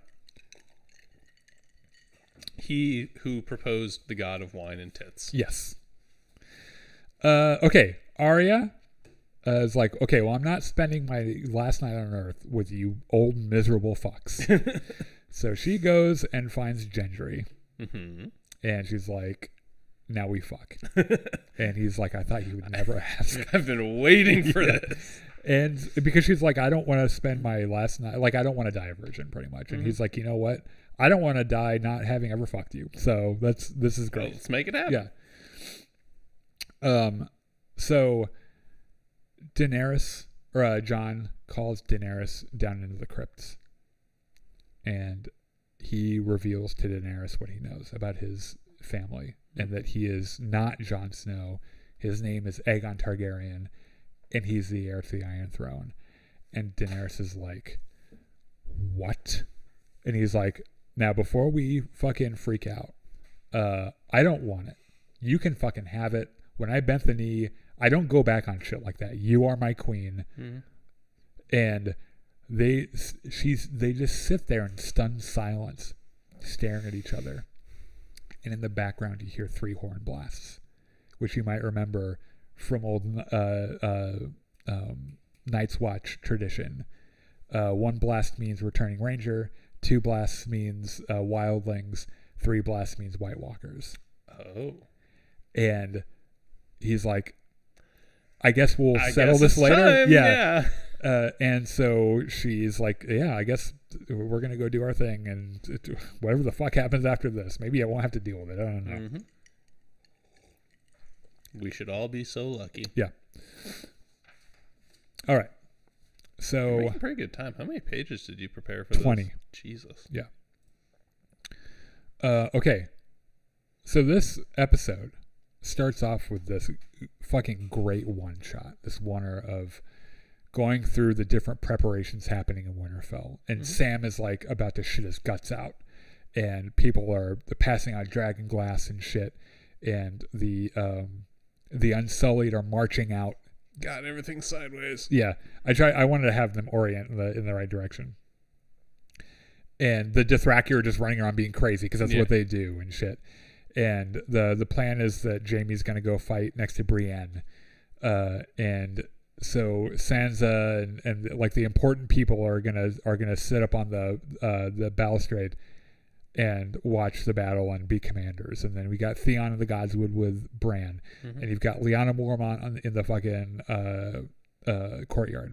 He who proposed the god of wine and tits. Yes. Okay. Arya is like, okay, well, I'm not spending my last night on Earth with you old miserable fucks. So she goes and finds Gendry. Mm-hmm. And she's like, now we fuck. And he's like, I thought you would never ask. I've been waiting for this. And because she's like, I don't want to spend my last night, like, I don't want to die a virgin, pretty much. And he's like, you know what? I don't want to die not having ever fucked you. So this is great. Well, let's make it happen. Yeah. So Daenerys, or Jon calls Daenerys down into the crypts. And he reveals to Daenerys what he knows about his family. And that he is not Jon Snow. His name is Aegon Targaryen. And he's the heir to the Iron Throne. And Daenerys is like, what? And he's like, now before we fucking freak out, I don't want it. You can fucking have it. When I bent the knee, I don't go back on shit like that. You are my queen. Mm-hmm. And they just sit there in stunned silence, staring at each other. And in the background, you hear 3 horn blasts, which you might remember from old Night's Watch tradition. 1 blast means returning ranger. 2 blasts means wildlings. 3 blasts means White Walkers. Oh. And he's like, I guess we'll settle this later. Time. Yeah. And so she's like, yeah, I guess we're going to go do our thing. And whatever the fuck happens after this, maybe I won't have to deal with it. I don't know. Mm-hmm. We should all be so lucky. Yeah. All right. So you're making pretty good time. How many pages did you prepare for 20. This? Jesus. Yeah. Okay. So this episode starts off with this fucking great one shot. This oneer of going through the different preparations happening in Winterfell. And Sam is like about to shit his guts out. And people are passing out dragon glass and shit. And the Unsullied are marching out. Got everything sideways. Yeah. I wanted to have them orient in the right direction. And the Dothraki are just running around being crazy because that's what they do and shit. And the plan is that Jaime's going to go fight next to Brienne. And so Sansa and like the important people are gonna sit up on the balustrade and watch the battle and be commanders. And then we got Theon of the Godswood with Bran. Mm-hmm. And you've got Lyanna Mormont in the fucking courtyard.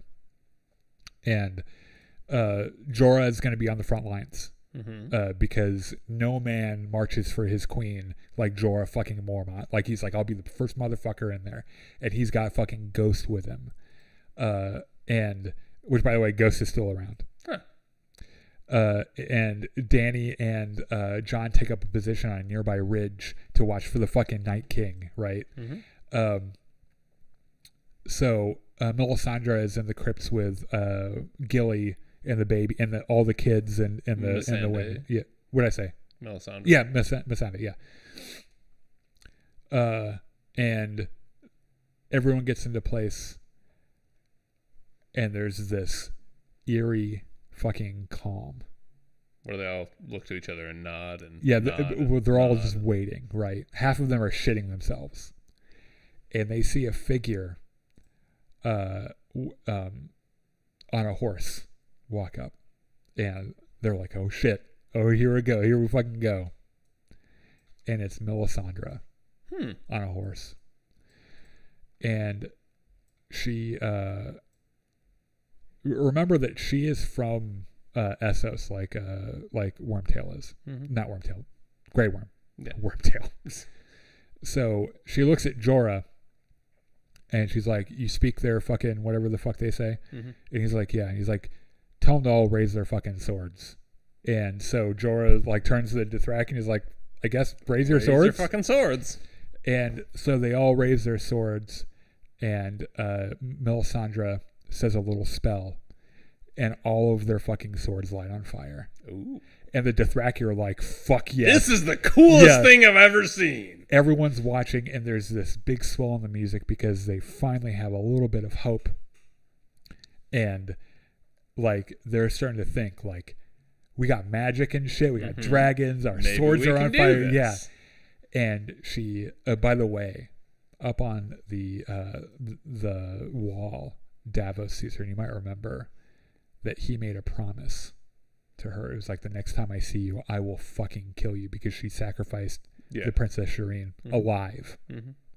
And Jorah is going to be on the front lines. Mm-hmm. Because no man marches for his queen like Jorah fucking Mormont. Like he's like, I'll be the first motherfucker in there. And he's got fucking Ghost with him. And which, by the way, Ghost is still around. Huh. And Dany and Jon take up a position on a nearby ridge to watch for the fucking Night King, right? Mm-hmm. So Melisandre is in the crypts with Gilly and the baby and all the kids and the women. Yeah, what did I say? Melisandre. Yeah, Melisandre. Yeah. And everyone gets into place, and there's this eerie fucking calm where they all look to each other and nod and they're all just waiting, right? Half of them are shitting themselves, and they see a figure on a horse walk up, and they're like, oh shit, oh here we go, here we fucking go, and it's Melisandre on a horse, and she remember that she is from Essos, like Wormtail is, not Wormtail, Grey Worm, Wormtail. So she looks at Jorah. And she's like, you speak their fucking whatever the fuck they say? And he's like, yeah. And he's like, tell them to all raise their fucking swords. And so Jorah like turns to the Dothraki and he's like, I guess raise your swords. Raise your fucking swords. And so they all raise their swords. And Melisandre says a little spell. And all of their fucking swords light on fire. Ooh. And the Dothraki are like, fuck yes. This is the coolest thing I've ever seen. Everyone's watching, and there's this big swell in the music because they finally have a little bit of hope. And, like, they're starting to think, like, we got magic and shit. We got dragons. Our swords are on fire. Yeah. And she, by the way, up on the wall, Davos sees her, and you might remember that he made a promise to her. It was like, the next time I see you, I will fucking kill you, because she sacrificed the Princess Shireen alive.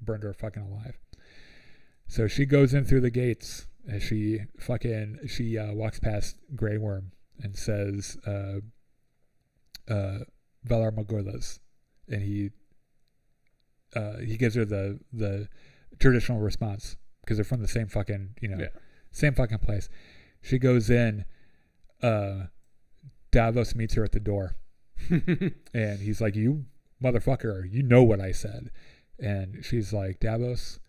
Burned her fucking alive. So she goes in through the gates as she walks past Grey Worm and says, Valar Morghulis. And he gives her the traditional response, because they're from the same fucking, same fucking place. She goes in, Davos meets her at the door. And he's like, you motherfucker, you know what I said. And she's like, Davos,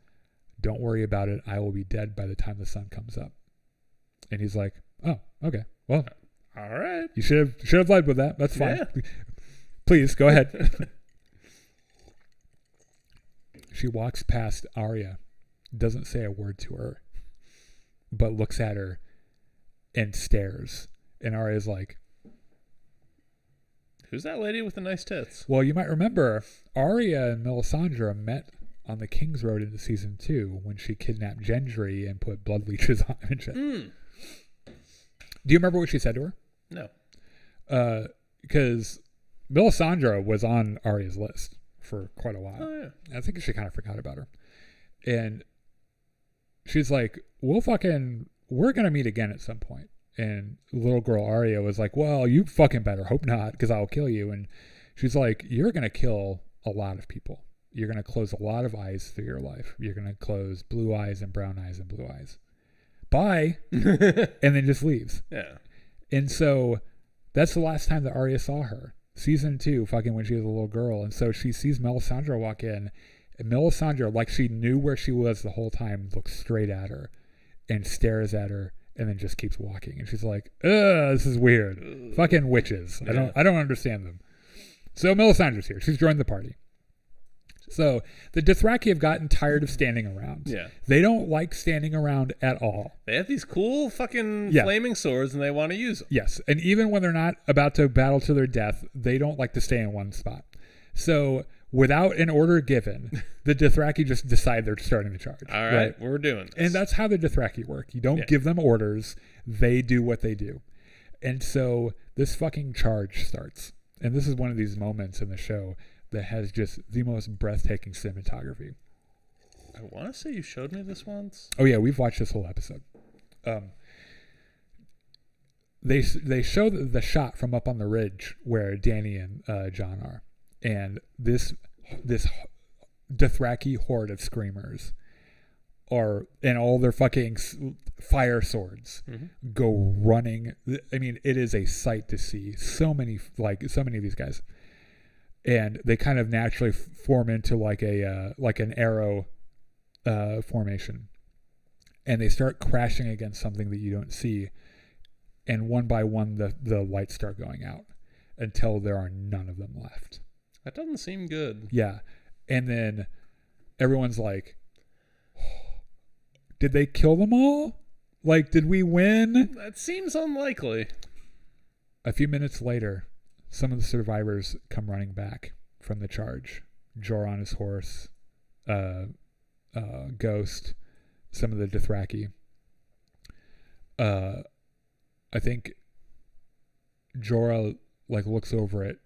don't worry about it. I will be dead by the time the sun comes up. And he's like, oh, okay. Well, all right. You should have led with that. That's fine. Yeah. Please, go ahead. She walks past Arya, doesn't say a word to her, but looks at her and stares. And Arya's like, who's that lady with the nice tits? Well, you might remember Arya and Melisandre met on the King's Road into season 2 when she kidnapped Gendry and put blood leeches on him and shit. Do you remember what she said to her? No. Because Melisandre was on Arya's list for quite a while. Oh, yeah. I think she kind of forgot about her. And she's like, we're going to meet again at some point. And little girl Arya was like, well, you fucking better hope not, because I'll kill you. And she's like, you're going to kill a lot of people. You're going to close a lot of eyes through your life. You're going to close blue eyes and brown eyes and blue eyes. Bye. And then just leaves. Yeah. And so that's the last time that Arya saw her. Season 2, fucking when she was a little girl. And so she sees Melisandre walk in. And Melisandre, like she knew where she was the whole time, looks straight at her and stares at her. And then just keeps walking. And she's like, this is weird. Fucking witches. Yeah. I don't understand them. So Melisandre's here. She's joined the party. So the Dothraki have gotten tired of standing around. Yeah. They don't like standing around at all. They have these cool fucking flaming swords and they want to use them. Yes. And even when they're not about to battle to their death, they don't like to stay in one spot. So without an order given, the Dothraki just decide they're starting the charge. All right, we're doing this. And that's how the Dothraki work. You don't give them orders. They do what they do. And so this fucking charge starts. And this is one of these moments in the show that has just the most breathtaking cinematography. I want to say you showed me this once. Oh, yeah, we've watched this whole episode. They show the shot from up on the ridge where Dany and Jon are. And this Dothraki horde of screamers and all their fucking fire swords go running. I mean, it is a sight to see. So many of these guys, and they kind of naturally form into like an arrow formation, and they start crashing against something that you don't see, and one by one the lights start going out until there are none of them left. That doesn't seem good. Yeah. And then everyone's like, did they kill them all? Like, did we win? That seems unlikely. A few minutes later, some of the survivors come running back from the charge. Jorah on his horse, Ghost, some of the Dothraki. I think Jorah like looks over at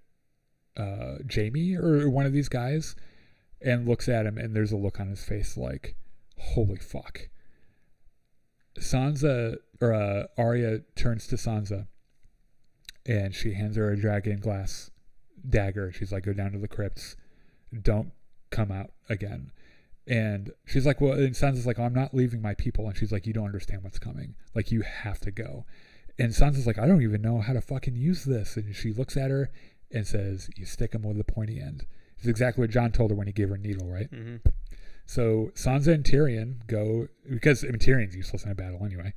Jamie or one of these guys and looks at him, and there's a look on his face like, holy fuck. Sansa or Arya turns to Sansa and she hands her a dragon glass dagger. She's like, go down to the crypts, don't come out again. And she's like, well, and Sansa's like, oh, I'm not leaving my people. And she's like, you don't understand what's coming. Like, you have to go. And Sansa's like, I don't even know how to fucking use this. And she looks at her and says, you stick them with the pointy end. It's exactly what Jon told her when he gave her a needle, right? Mm-hmm. So Sansa and Tyrion go, because Tyrion's useless in a battle anyway.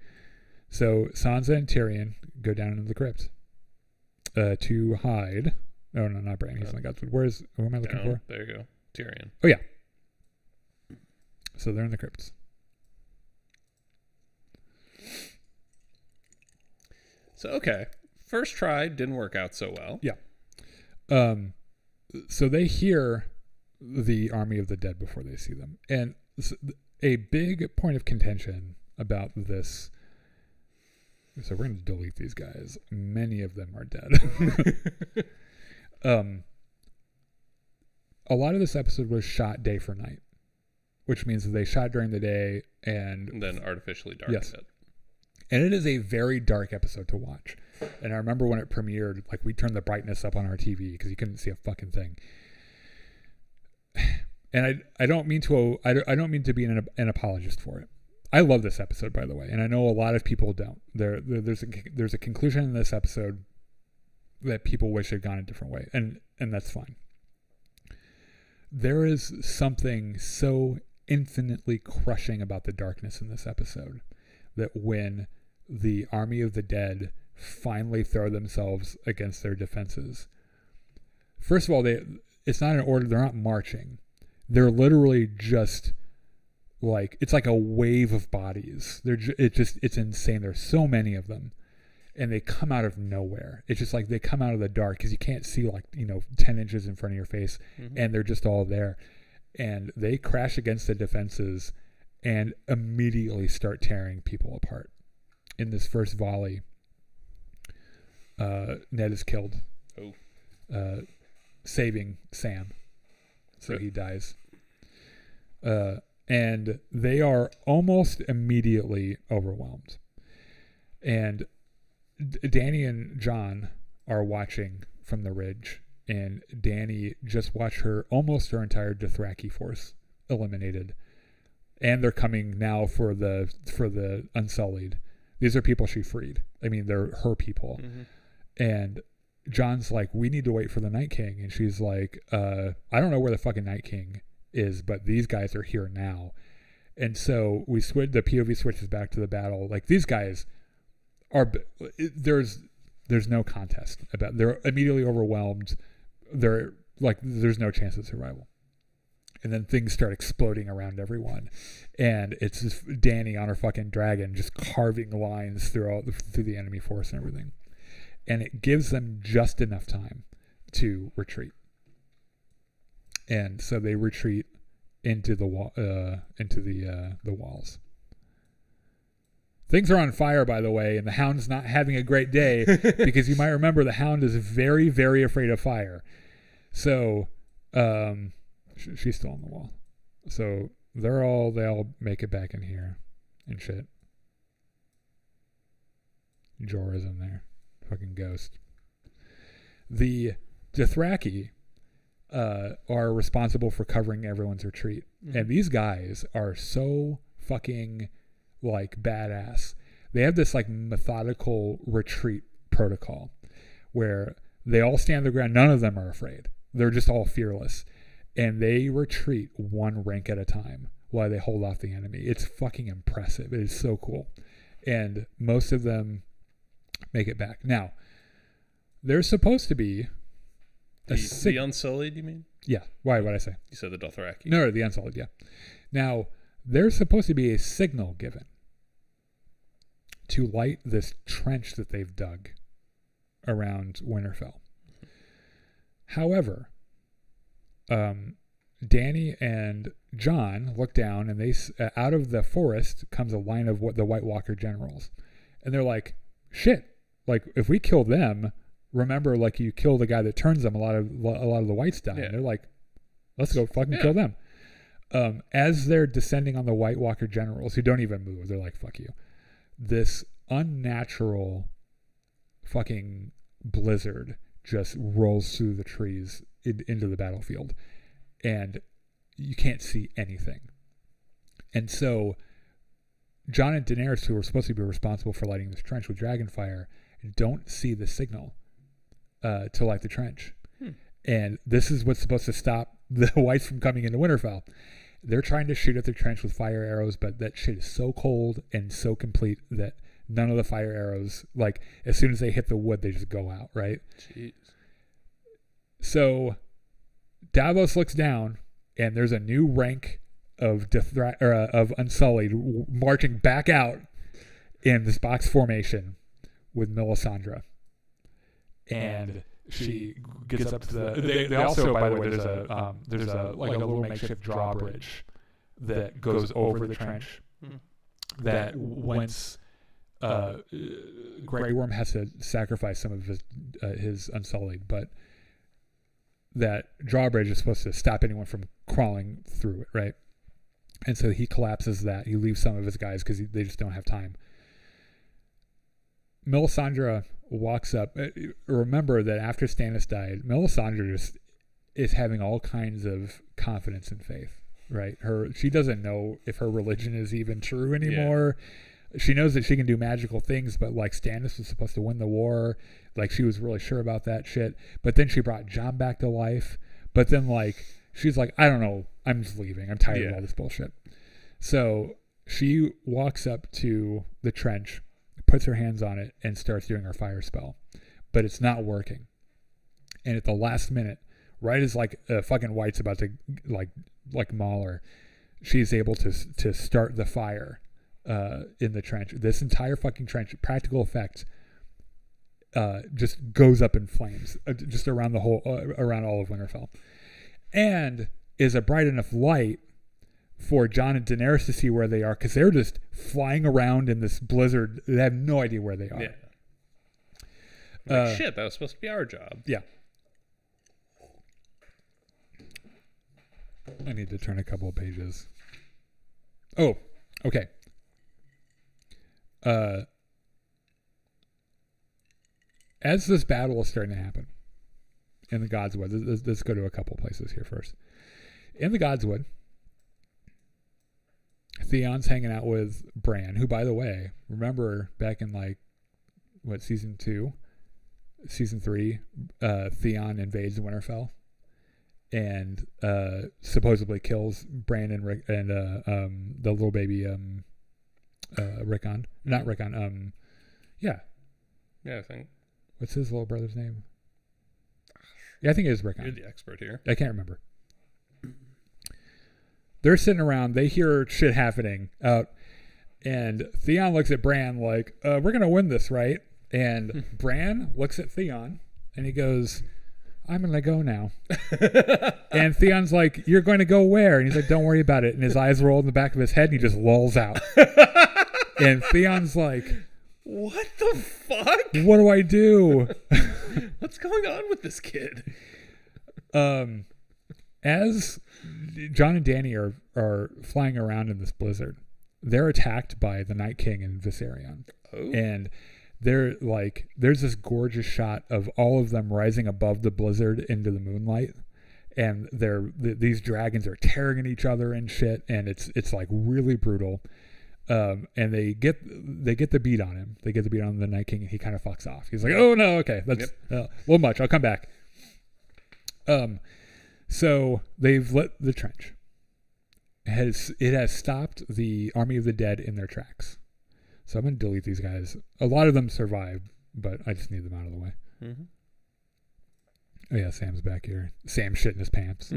So Sansa and Tyrion go down into the crypt to hide. Oh, no, not Bran. He's in the Godswood. Who am I looking for? There you go. Tyrion. Oh, yeah. So they're in the crypts. So, okay. First try didn't work out so well. Yeah. So they hear the army of the dead before they see them. And a big point of contention about this. So we're going to delete these guys. Many of them are dead. A lot of this episode was shot day for night, which means that they shot during the day and then artificially darkened it. And it is a very dark episode to watch. And I remember when it premiered, like, we turned the brightness up on our TV because you couldn't see a fucking thing. And I don't mean to be an apologist for it. I love this episode, by the way, and I know a lot of people don't. There's a conclusion in this episode that people wish had gone a different way, and that's fine. There is something so infinitely crushing about the darkness in this episode that when the army of the dead finally throw themselves against their defenses, first of all, it's not an order. They're not marching. They're literally just like, it's like a wave of bodies. It's insane. There's so many of them, and they come out of nowhere. It's just like they come out of the dark because you can't see 10 inches in front of your face, and they're just all there. And they crash against the defenses and immediately start tearing people apart. In this first volley, Ned is killed, saving Sam. So he dies. And they are almost immediately overwhelmed. And Dany and Jon are watching from the ridge, and Dany just watched almost her entire Dothraki force eliminated. And they're coming now for the Unsullied. These are people she freed. I mean, they're her people. Mm-hmm. And Jon's like, we need to wait for the Night King. And she's like, I don't know where the fucking Night King is, but these guys are here now. And so the POV switches back to the battle. Like, these guys are, there's no contest about, they're immediately overwhelmed. They're like, there's no chance of survival. And then things start exploding around everyone. And it's just Dany on her fucking dragon just carving lines through the enemy force and everything. And it gives them just enough time to retreat. And so they retreat into the walls. Things are on fire, by the way, and the Hound's not having a great day because you might remember the Hound is very, very afraid of fire. So, she's still on the wall. So they all make it back in here and shit. Jorah's in there. Fucking ghost. The Dothraki are responsible for covering everyone's retreat. Mm-hmm. And these guys are so fucking like badass. They have this like methodical retreat protocol where they all stand their ground. None of them are afraid. They're just all fearless. And they retreat one rank at a time while they hold off the enemy. It's fucking impressive. It is so cool. And most of them make it back. Now, there's supposed to be the Unsullied, you mean? Yeah. Why? What'd I say? You said the Dothraki. No, the Unsullied, yeah. Now, there's supposed to be a signal given to light this trench that they've dug around Winterfell. However, Dany and Jon look down, and they out of the forest comes a line of the White Walker generals, and they're like, "Shit! Like, if we kill them, remember, like, you kill the guy that turns them, a lot of the whites die. Yeah. And they're like, let's go fucking Yeah. kill them. As they're descending on the White Walker generals who don't even move, they're like, fuck you. This unnatural fucking blizzard just rolls through the trees into the battlefield, and you can't see anything. And so Jon and Daenerys, who were supposed to be responsible for lighting this trench with dragonfire, don't see the signal to light the trench. And this is what's supposed to stop the whites from coming into Winterfell. They're trying to shoot at the trench with fire arrows, but that shit is so cold and so complete that none of the fire arrows, like, as soon as they hit the wood, they just go out, right? Jeez. So Davos looks down, and there's a new rank of Unsullied marching back out in this box formation with Melisandre. And she gets up to the. They also, by the way, there's a little makeshift drawbridge that goes over the trench. That once Grey Worm has to sacrifice some of his Unsullied, but that drawbridge is supposed to stop anyone from crawling through it, right? And so he collapses that. He leaves some of his guys because they just don't have time. Melisandre walks up. Remember that after Stannis died, Melisandre just is having all kinds of confidence and faith, right? She doesn't know if her religion is even true anymore. Yeah. She knows that she can do magical things, but like Stannis was supposed to win the war. Like she was really sure about that shit. But then she brought Jon back to life. But then like she's like, I don't know, I'm just leaving. I'm tired of all this bullshit. So she walks up to the trench, puts her hands on it, and starts doing her fire spell. But it's not working. And at the last minute, right as like fucking White's about to like maul her, she's able to start the fire in the trench. This entire fucking trench, practical effects, just goes up in flames, just around the whole, around all of Winterfell, and is a bright enough light for Jon and Daenerys to see where they are, because they're just flying around in this blizzard. They have no idea where they are. Yeah. Shit, that was supposed to be our job. Yeah. I need to turn a couple of pages. Oh, okay. As this battle is starting to happen in the Godswood, let's go to a couple places here first. In the Godswood, Theon's hanging out with Bran, who, by the way, remember back in season 2, season 3, Theon invades Winterfell and supposedly kills Bran and the little baby Rickon. Not Rickon. Yeah, I think. What's his little brother's name? Yeah, I think it is Rickon. You're the expert here. I can't remember. They're sitting around. They hear shit happening out. And Theon looks at Bran like, we're going to win this, right? And Bran looks at Theon and he goes, I'm going to go now. And Theon's like, you're going to go where? And he's like, don't worry about it. And his eyes roll in the back of his head and he just lolls out. And Theon's like, what the fuck? What do I do? What's going on with this kid? As Jon and Dany are flying around in this blizzard, they're attacked by the Night King and Viserion. Oh. And they're like, there's this gorgeous shot of all of them rising above the blizzard into the moonlight, and these dragons are tearing at each other and shit, and it's like really brutal. And they get the beat on him. They get the beat on the Night King, and he kind of fucks off. He's like, oh no, okay, that's a little much. I'll come back. So they've lit the trench. It has stopped the Army of the Dead in their tracks. So I'm going to delete these guys. A lot of them survived, but I just need them out of the way. Mm-hmm. Oh yeah, Sam's back here. Sam shit in his pants.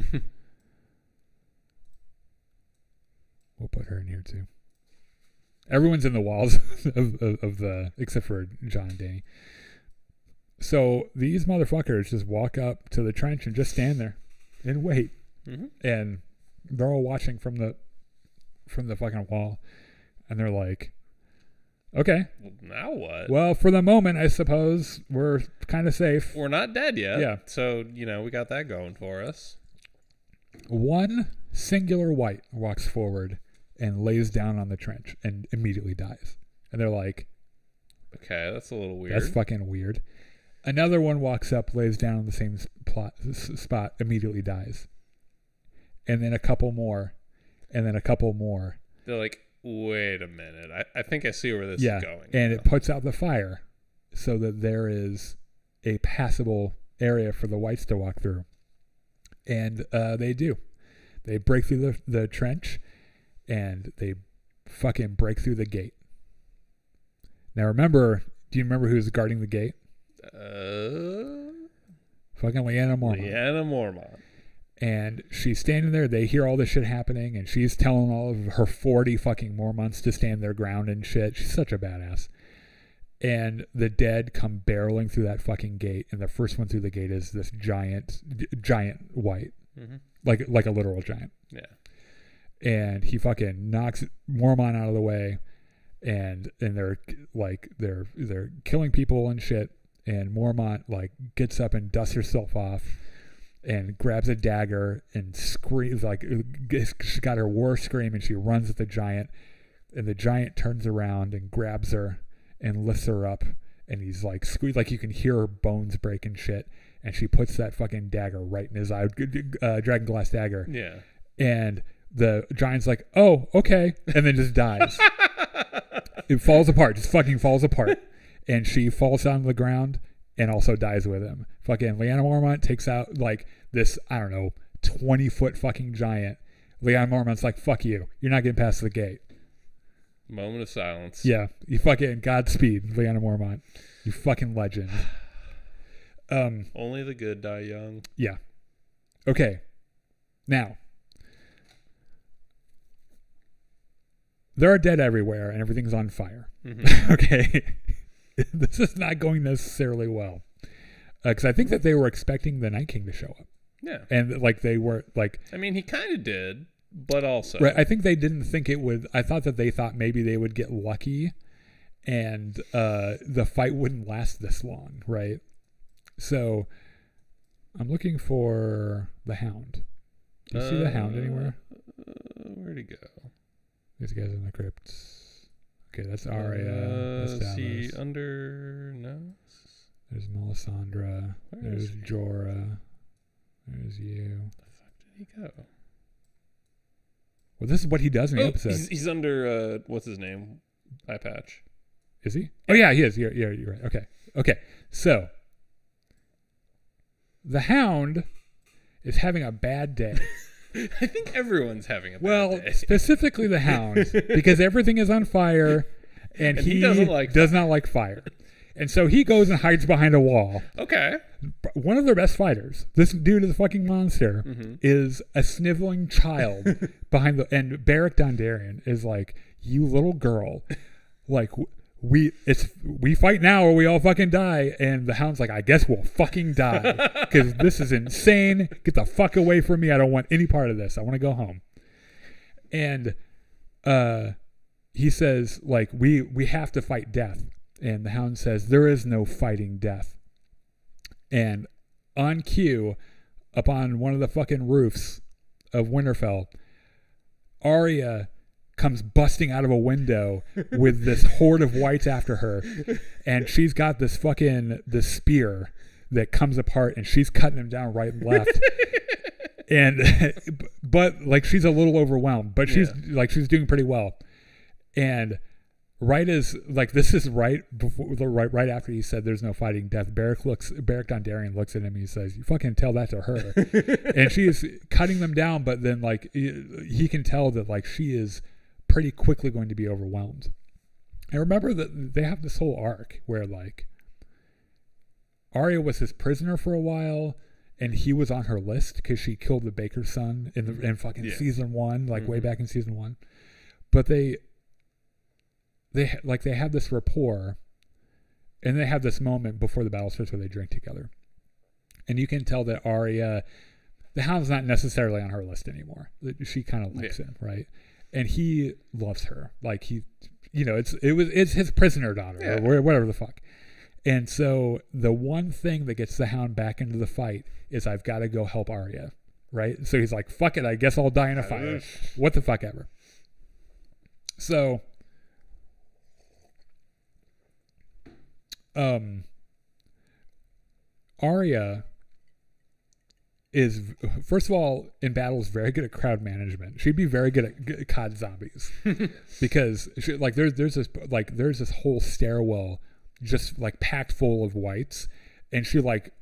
We'll put her in here too. Everyone's in the walls of the, except for Jon and Dany. So these motherfuckers just walk up to the trench and just stand there and wait. Mm-hmm. And they're all watching from the fucking wall, and they're like, Okay. Well, now what? Well, for the moment, I suppose we're kind of safe. We're not dead yet. Yeah. So, we got that going for us. One singular white walks forward and lays down on the trench and immediately dies. And they're like, okay, that's a little weird. that's fucking weird. Another one walks up, lays down on the same spot, immediately dies. And then a couple more. And then a couple more. They're like, wait a minute. I think I see where this is going. And it puts out the fire so that there is a passable area for the whites to walk through. And they do. They break through the trench and they fucking break through the gate. Now do you remember who's guarding the gate? Fucking Lyanna Mormont. Lyanna Mormont. And she's standing there. They hear all this shit happening, and she's telling all of her 40 fucking Mormonts to stand their ground and shit. She's such a badass. And the dead come barreling through that fucking gate, and the first one through the gate is this giant white, like a literal giant. Yeah. And he fucking knocks Mormont out of the way, and they're killing people and shit. And Mormont like gets up and dusts herself off. And grabs a dagger and screams like she's got her war scream, and she runs at the giant, and the giant turns around and grabs her and lifts her up, and he's like squeeze, like you can hear her bones break and shit, and she puts that fucking dagger right in his eye, dragon glass dagger. Yeah. And the giant's like, oh, okay, and then just dies. It falls apart, just fucking falls apart, and she falls down to the ground and also dies with him. Fucking Lyanna Mormont takes out like this, 20-foot fucking giant. Lyanna Mormont's like, fuck you. You're not getting past the gate. Moment of silence. Yeah. You fucking Godspeed, Lyanna Mormont. You fucking legend. Only the good die young. Yeah. Okay. Now, there are dead everywhere and everything's on fire. Mm-hmm. Okay. This is not going necessarily well. Because I think that they were expecting the Night King to show up. Yeah. And like they were like... I mean, he kind of did, but also... Right. I think they didn't think it would... I thought that they thought maybe they would get lucky and the fight wouldn't last this long, right? So I'm looking for the Hound. Do you see the Hound anywhere? Where'd he go? These guys in the crypts. Okay, that's Arya. That's is he under... No? There's Melisandre. There's Jorah. There's you. Where the fuck did he go? Well, this is what he does in the episode. He's under, what's his name? Eye patch. Is he? Oh, yeah, he is. Yeah, you're right. Okay. So, the Hound is having a bad day. I think everyone's having a bad day. Well, specifically the Hound, because everything is on fire, and he does not like fire. And so he goes and hides behind a wall. Okay. One of their best fighters, this dude is a fucking monster, is a sniveling child behind the... And Beric Dondarrion is like, you little girl, like... We fight now or we all fucking die. And the Hound's like, I guess we'll fucking die because this is insane. Get the fuck away from me. I don't want any part of this. I want to go home. And he says, like, we have to fight death. And the Hound says, there is no fighting death. And on cue, up on one of the fucking roofs of Winterfell, Arya comes busting out of a window with this horde of whites after her, and she's got this spear that comes apart, and she's cutting them down right and left. And but like she's a little overwhelmed, but she's doing pretty well. And right as like this is right after he said there's no fighting death, Beric Dondarrion looks at him and he says, you fucking tell that to her. And she is cutting them down, but then like he can tell that like she is pretty quickly going to be overwhelmed. And remember that they have this whole arc where like Arya was his prisoner for a while, and he was on her list because she killed the baker's son in fucking season 1, like way back in season 1. But they have this rapport, and they have this moment before the battle starts where they drink together, and you can tell that Arya, the Hound's not necessarily on her list anymore. She kind of likes him, right? And he loves her. Like it's his prisoner daughter or whatever the fuck. And so the one thing that gets the Hound back into the fight is I've got to go help Arya, right? So he's like, fuck it, I guess I'll die in a fire. What the fuck ever. So, Arya is, first of all, in battle is very good at crowd management. She'd be very good at COD zombies because there's this whole stairwell just like packed full of whites, and she like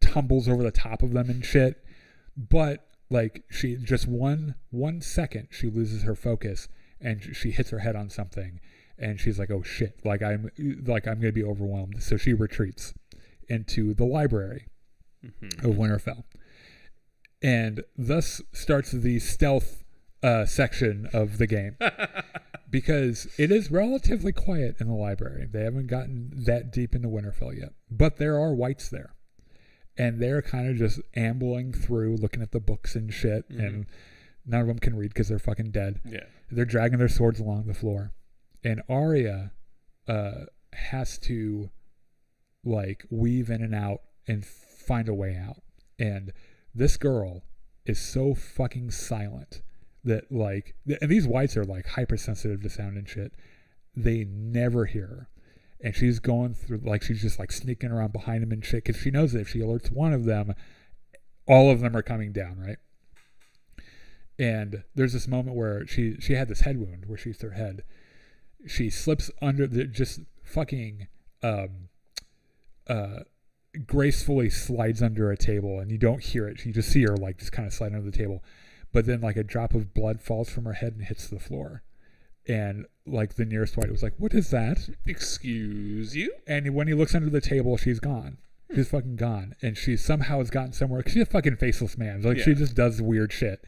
tumbles over the top of them and shit. But like she just one second she loses her focus and she hits her head on something, and she's like, oh shit, I'm gonna be overwhelmed. So she retreats into the library of Winterfell, and thus starts the stealth section of the game. Because it is relatively quiet in the library. They haven't gotten that deep into Winterfell yet. But there are whites there. And they're kind of just ambling through, looking at the books and shit. And none of them can read because they're fucking dead. Yeah. They're dragging their swords along the floor. And Arya has to like weave in and out and find a way out. And this girl is so fucking silent that like, and these whites are like hypersensitive to sound and shit. They never hear her, and she's going through like she's just like sneaking around behind them and shit because she knows that if she alerts one of them, all of them are coming down, right? And there's this moment where she had this head wound where she hits her head. She slips under the just fucking gracefully slides under a table, and you don't hear it. You just see her like just kind of slide under the table. But then like a drop of blood falls from her head and hits the floor. And like the nearest white was like, what is that? Excuse you? And when he looks under the table, she's gone. She's fucking gone. And she somehow has gotten somewhere. Cause she's a fucking faceless man. Like she just does weird shit.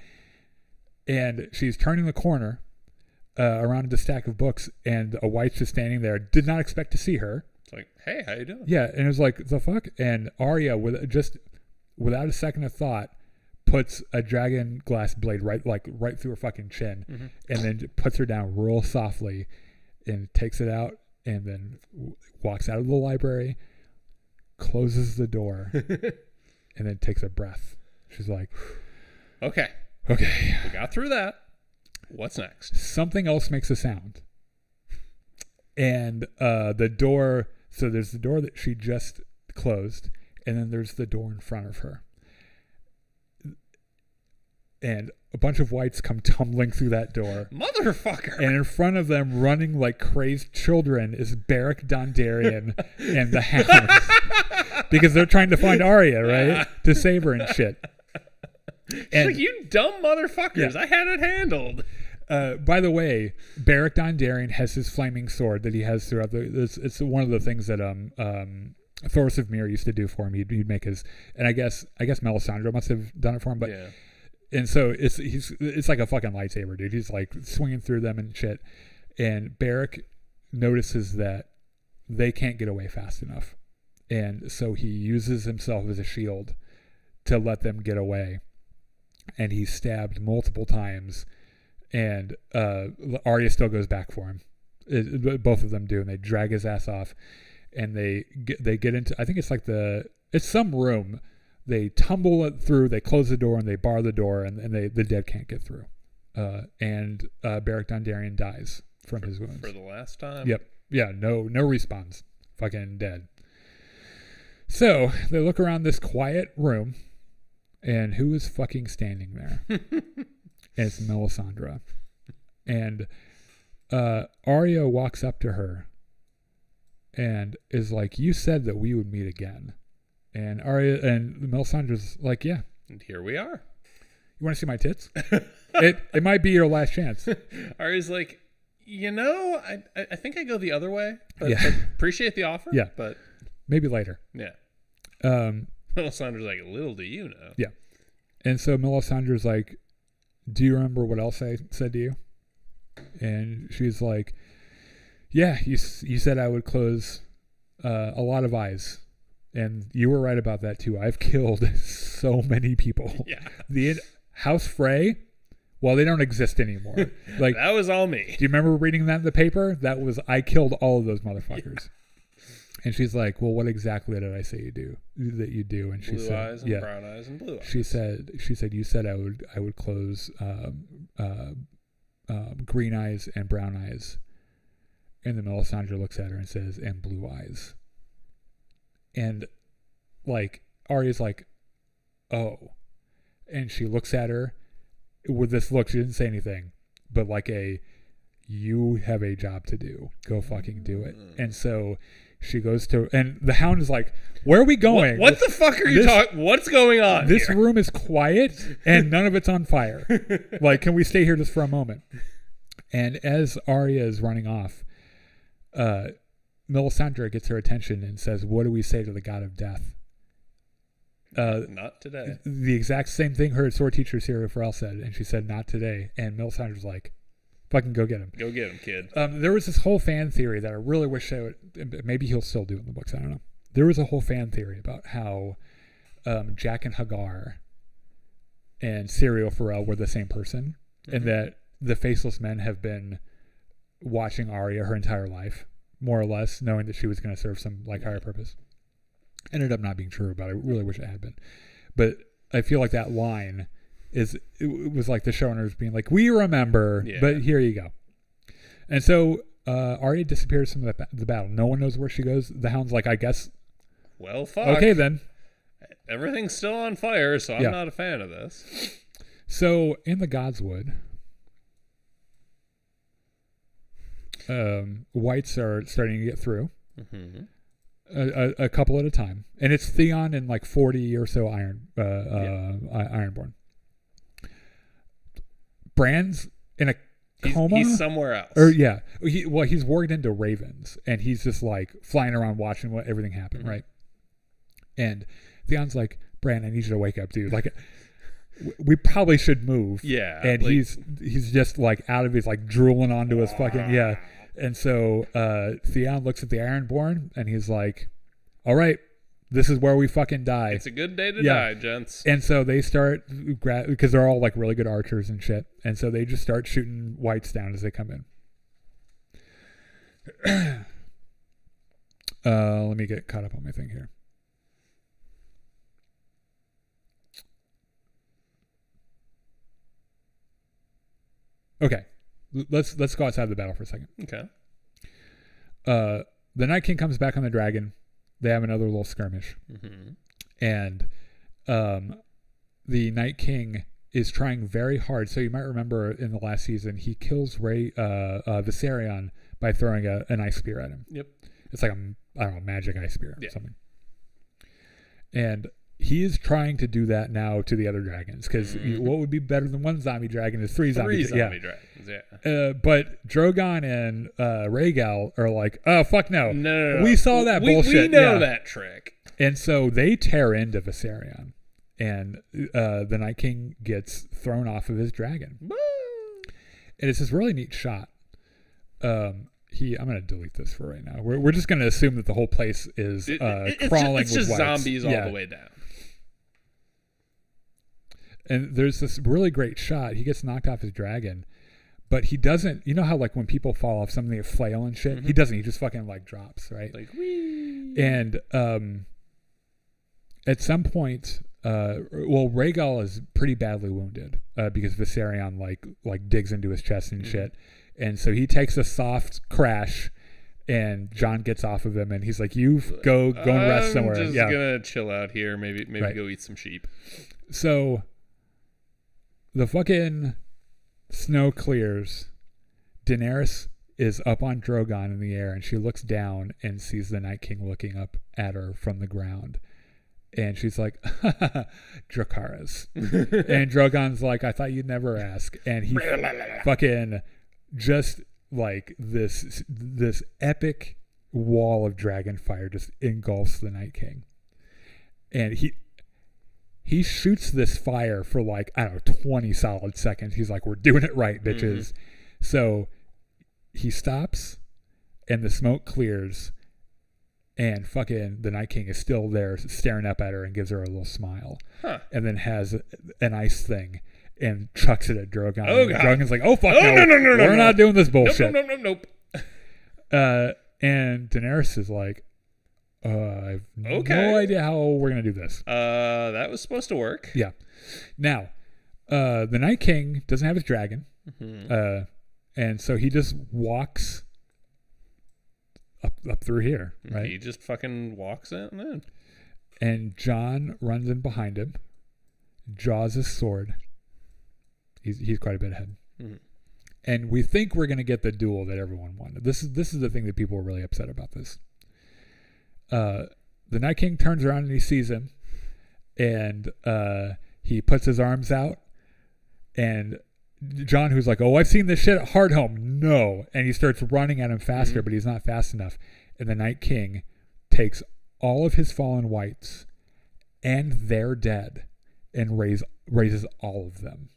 And she's turning the corner around the stack of books, and a white's just standing there. Did not expect to see her. It's like, hey, how you doing? Yeah. And it was like, the fuck? And Arya, without a second of thought, puts a dragon glass blade right through her fucking chin, and then puts her down real softly and takes it out, and then walks out of the library, closes the door, and then takes a breath. She's like, okay, we got through that. What's next? Something else makes a sound, and the door. So there's the door that she just closed, and then there's the door in front of her. And a bunch of whites come tumbling through that door. Motherfucker! And in front of them, running like crazed children, is Beric Dondarrion and the Hounds. Because they're trying to find Arya, right? To save her and shit. And like, you dumb motherfuckers. Yeah. I had it handled. By the way, Beric Dondarrion has his flaming sword that he has throughout it's one of the things that Thoros of Myr used to do for him. He'd make his, and I guess Melisandre must have done it for him, but yeah. And so it's like a fucking lightsaber, dude. He's like swinging through them and shit. And Beric notices that they can't get away fast enough. And so he uses himself as a shield to let them get away. And he's stabbed multiple times. And Arya still goes back for him. Both of them do. And they drag his ass off. And they get into, I think it's like it's some room. They tumble it through, they close the door, and they bar the door, and the dead can't get through. And Beric Dondarrion dies from his wounds. For the last time? Yep. Yeah, no respawns. Fucking dead. So, they look around this quiet room, and who is fucking standing there? And it's Melisandre. And Arya walks up to her and is like, you said that we would meet again. And Arya and Melisandre's like, yeah. And here we are. You want to see my tits? it might be your last chance. Arya's like, I think I go the other way. But, yeah. but appreciate the offer. Yeah. But maybe later. Yeah. Melisandre's like, little do you know. Yeah. And so Melisandre's like, do you remember what else I said to you? And she's like, yeah, you said I would close a lot of eyes. And you were right about that too. I've killed so many people. Yeah. The House Frey Well, they don't exist anymore. Like, that was all me. Do you remember reading that in the paper? That was, I killed all of those motherfuckers. Yeah. And she's like, well, what exactly did I say you do? And she blue said, eyes and brown eyes and blue eyes. She said, you said I would close green eyes and brown eyes. And then Melisandre looks at her and says, and blue eyes. And like, Arya's like, oh. And she looks at her with this look. She didn't say anything, but like you have a job to do. Go fucking do it. And so she goes to, and the Hound is like, where are we going? What the fuck are you talking? What's going on This here? room is quiet and none of it's on fire. Like, can we stay here just for a moment? And as Arya is running off, Melisandre gets her attention and says, what do we say to the god of death? Not today. The exact same thing her sword teacher Syrio Farrell said, and she said, not today. And Melisandre was like, fucking go get him. Go get him, kid. There was this whole fan theory that I really wish I would, maybe he'll still do it in the books, I don't know. There was a whole fan theory about how Jack and Hagar and Syrio Farrell were the same person, and that the Faceless Men have been watching Arya her entire life, more or less, knowing that she was going to serve some like higher purpose. Ended up not being true, but I really wish it had been. But I feel like that line it was like the showrunners being like, we remember, but here you go. And so Arya disappears from the battle. No one knows where she goes. The Hound's like, I guess. Well, fuck. Okay, then. Everything's still on fire, so I'm not a fan of this. So in the Godswood, whites are starting to get through. Mm-hmm. A couple at a time, and it's Theon and like 40 or so Ironborn. Bran's in a coma. He's somewhere else. Or he's worked into ravens, and he's just like flying around watching what everything happen, right? And Theon's like, Bran, I need you to wake up, dude. Like, we probably should move. Yeah, and like, he's just like out of his like drooling onto his fucking And so Theon looks at the Ironborn and he's like, all right, this is where we fucking die. It's a good day to die, gents. And so they start, because they're all like really good archers and shit. And so they just start shooting whites down as they come in. Let me get caught up on my thing here. Okay. Let's go outside the battle for a second. Okay. The Night King comes back on the dragon. They have another little skirmish. Mm-hmm. And the Night King is trying very hard. So you might remember in the last season, he kills Viserion by throwing an ice spear at him. Yep. It's like a magic ice spear or something. And he is trying to do that now to the other dragons, because what would be better than one zombie dragon is three zombie dragons. Yeah. But Drogon and Rhaegal are like, oh, fuck no. No. We saw that bullshit. We know that trick. And so they tear into Viserion, and the Night King gets thrown off of his dragon. Woo! And it's this really neat shot. I'm going to delete this for right now. We're just going to assume that the whole place is crawling it's just with whites. Zombies all the way down. And there's this really great shot. He gets knocked off his dragon, but he doesn't. You know how like when people fall off something, they flail and shit? Mm-hmm. He doesn't. He just fucking like drops, right? Like, whee! And at some point, Rhaegal is pretty badly wounded because Viserion like digs into his chest and shit. And so he takes a soft crash, and Jon gets off of him, and he's like, "You go and rest somewhere." I'm just gonna chill out here. Maybe go eat some sheep. So the fucking snow clears. Daenerys is up on Drogon in the air, and she looks down and sees the Night King looking up at her from the ground. And she's like, Dracarys. And Drogon's like, I thought you'd never ask. And he fucking just like this epic wall of dragon fire just engulfs the Night King. And he shoots this fire for like, I don't know, 20 solid seconds. He's like, we're doing it right, bitches. Mm-hmm. So he stops and the smoke clears, and fucking the Night King is still there staring up at her and gives her a little smile. Huh. And then has an ice thing. and chucks it at Drogon. Oh, God. Drogon's like, oh, fuck Oh, no, we're not doing this bullshit. Nope. And Daenerys is like, I've no idea how we're going to do this. That was supposed to work. Yeah. Now, the Night King doesn't have his dragon. Mm-hmm. And so he just walks up through here, right? He just fucking walks in. And Jon runs in behind him, draws his sword. He's quite a bit ahead. Mm-hmm. And we think we're going to get the duel that everyone wanted. This is the thing that people were really upset about this. The Night King turns around and he sees him, and he puts his arms out, and Jon, who's like, oh, I've seen this shit at Hardhome. No. And he starts running at him faster, but he's not fast enough. And the Night King takes all of his fallen whites and their dead and raises all of them.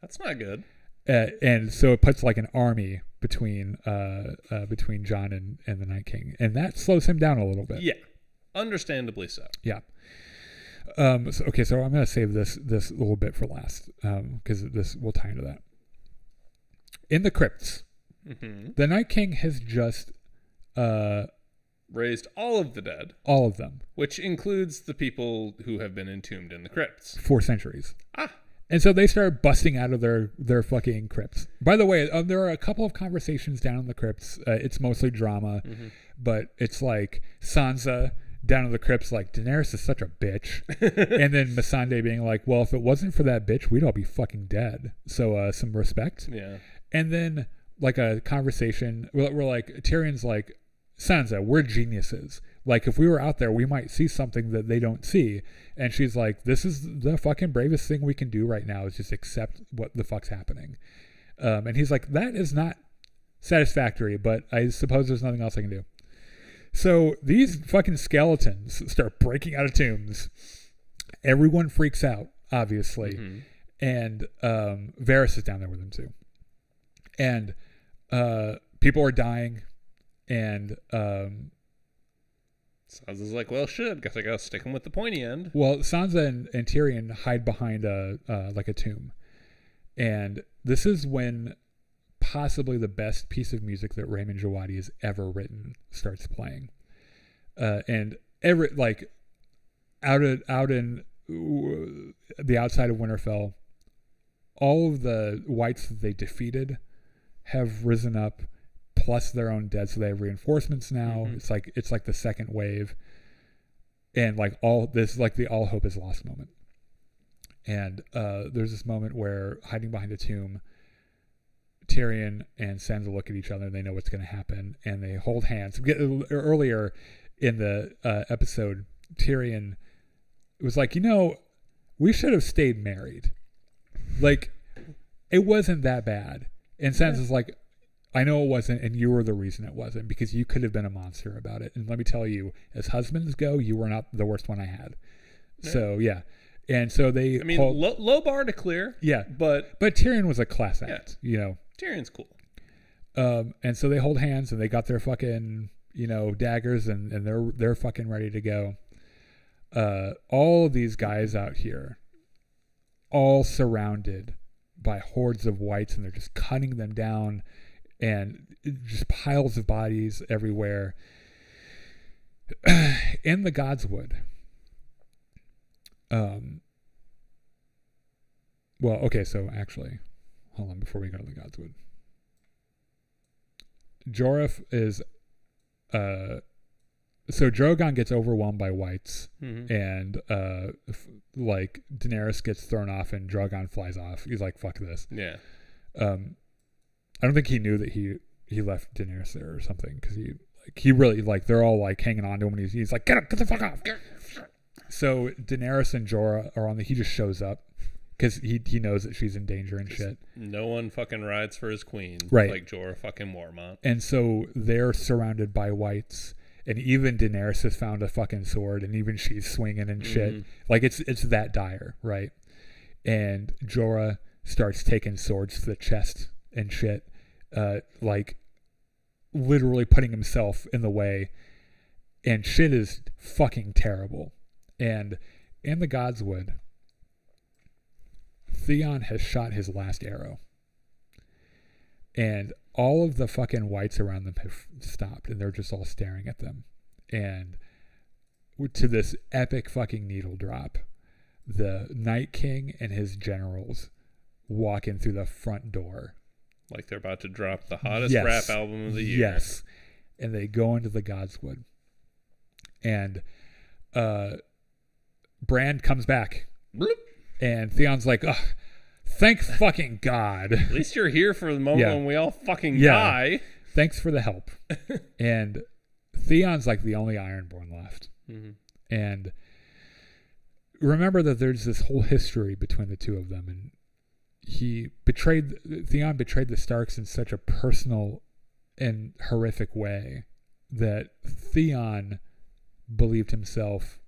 That's not good. And so it puts like an army between Jon and the Night King. And that slows him down a little bit. Yeah. Understandably so. Yeah. So I'm going to save this little bit for last, because this will tie into that. In the crypts, the Night King has just raised all of the dead. All of them. Which includes the people who have been entombed in the crypts. For centuries. Ah. And so they start busting out of their fucking crypts. By the way, there are a couple of conversations down in the crypts. It's mostly drama, but it's like Sansa down in the crypts like, Daenerys is such a bitch. And then Missandei being like, well, if it wasn't for that bitch, we'd all be fucking dead. So some respect. Yeah. And then like a conversation where like Tyrion's like, Sansa, we're geniuses. Like if we were out there, we might see something that they don't see. And she's like, this is the fucking bravest thing we can do right now is just accept what the fuck's happening. And he's like, that is not satisfactory, but I suppose there's nothing else I can do. So these fucking skeletons start breaking out of tombs. Everyone freaks out, obviously. And Varys is down there with them too. And people are dying. And Sansa's like, well, shit, guess I gotta stick him with the pointy end. Well, Sansa and Tyrion hide behind a tomb. And this is when possibly the best piece of music that Raymond Djawadi has ever written starts playing. And every like out in the outside of Winterfell, all of the whites that they defeated have risen up, plus their own dead, so they have reinforcements now. It's like the second wave, and like all this, like the all hope is lost moment. And there's this moment where hiding behind a tomb, Tyrion and Sansa look at each other and they know what's going to happen, and they hold hands. Earlier in the episode, Tyrion was like, we should have stayed married. Like, it wasn't that bad. And Sansa's like, I know it wasn't, and you were the reason it wasn't, because you could have been a monster about it. And let me tell you, as husbands go, you were not the worst one I had. Yeah. So, yeah. And so they... low bar to clear. Yeah. But Tyrion was a class act, Tyrion's cool. And so they hold hands, and they got their fucking, daggers, and they're fucking ready to go. All of these guys out here, all surrounded by hordes of whites, and they're just cutting them down, and just piles of bodies everywhere. In the Godswood. Well, okay, so actually, hold on before we go to the Godswood. Jorah is, so Drogon gets overwhelmed by whites, and like Daenerys gets thrown off, and Drogon flies off. He's like, "Fuck this." Yeah. I don't think he knew that he left Daenerys there or something, because he really like they're all like hanging on to him, and he's like, get the fuck off. So Daenerys and Jorah are he just shows up because he knows that she's in danger and shit. No one fucking rides for his queen, right? Like Jorah fucking Mormont. And so they're surrounded by whites, and even Daenerys has found a fucking sword, and even she's swinging and shit. Like it's that dire, right? And Jorah starts taking swords to the chest and shit, like literally putting himself in the way, and shit is fucking terrible. And in the Godswood, Theon has shot his last arrow. And all of the fucking whites around them have stopped, and they're just all staring at them. And to this epic fucking needle drop, the Night King and his generals walk in through the front door. Like they're about to drop the hottest rap album of the year. Yes. And they go into the Godswood. And Bran comes back. Bloop. And Theon's like, ugh. Thank fucking God. At least you're here for the moment when we all fucking die. Thanks for the help. And Theon's like the only Ironborn left. Mm-hmm. And remember that there's this whole history between the two of them. And Theon betrayed the Starks in such a personal and horrific way that Theon believed himself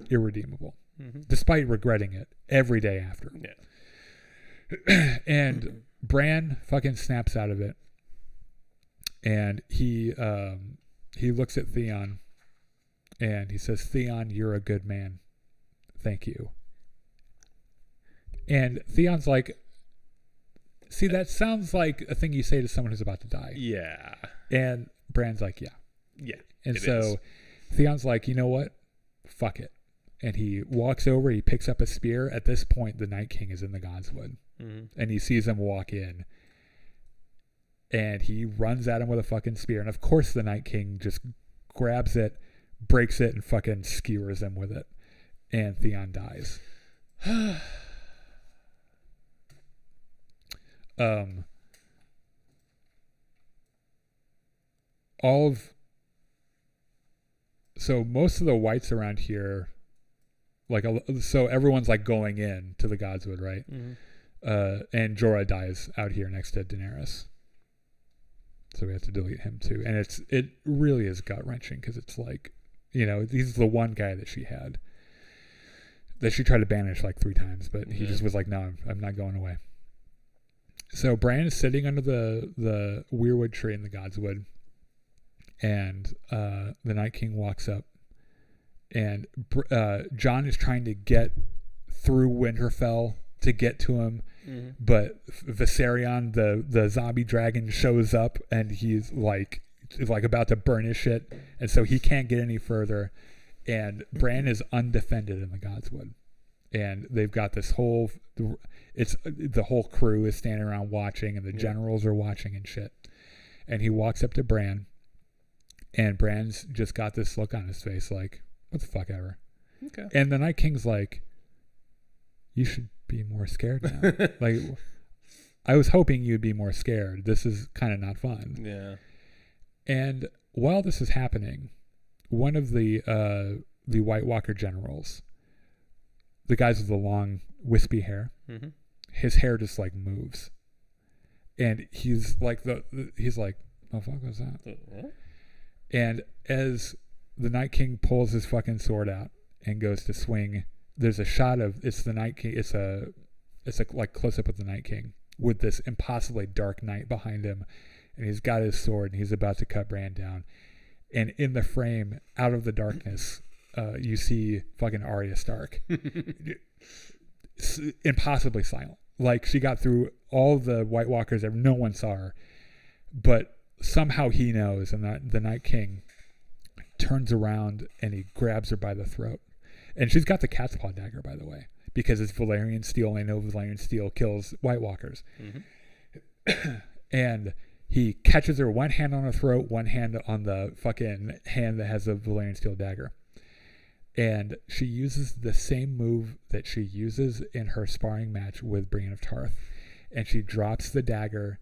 irredeemable, despite regretting it every day after. Yeah. And Bran fucking snaps out of it, and he looks at Theon, and he says, "Theon, you're a good man. Thank you." And Theon's like, "See, that sounds like a thing you say to someone who's about to die." Yeah. And Bran's like, "Yeah." Yeah. And so Theon's like, "You know what? Fuck it." And he walks over, he picks up a spear. At this point, the Night King is in the Godswood. And he sees him walk in. And he runs at him with a fucking spear. And of course, the Night King just grabs it, breaks it, and fucking skewers him with it. And Theon dies. So most of the whites around here, so everyone's like going in to the Godswood, right? And Jorah dies out here next to Daenerys, so we have to delete him too. And it really is gut wrenching because it's like, he's the one guy that she had that she tried to banish like 3 times, but he just was like, no, I'm not going away. So Bran is sitting under the weirwood tree in the Godswood, and the Night King walks up, and Jon is trying to get through Winterfell to get to him, but Viserion, the zombie dragon, shows up, and he's like about to burn his shit, and so he can't get any further. And Bran is undefended in the Godswood, and they've got this whole the whole crew is standing around watching, and the generals are watching and shit. And he walks up to Bran, and Bran's just got this look on his face like, what the fuck ever. Okay. And the Night King's like, you should be more scared now. Like, I was hoping you'd be more scared. This is kind of not fun. Yeah. And while this is happening, one of the White Walker generals, the guys with the long wispy hair, his hair just like moves, and he's like, oh fuck, what's that? What? And as the Night King pulls his fucking sword out and goes to swing, there's a shot of it's the Night King. It's a like close up of the Night King with this impossibly dark night behind him, and he's got his sword and he's about to cut Bran down. And in the frame, out of the darkness, you see fucking Arya Stark, impossibly silent. Like, she got through all the White Walkers, and no one saw her, but somehow he knows, and that the Night King turns around and he grabs her by the throat. And she's got the cat's paw dagger, by the way, because it's Valyrian steel, and I know Valyrian steel kills White Walkers. And he catches her, one hand on her throat, one hand on the fucking hand that has a Valyrian steel dagger. And she uses the same move that she uses in her sparring match with Brienne of Tarth. And she drops the dagger,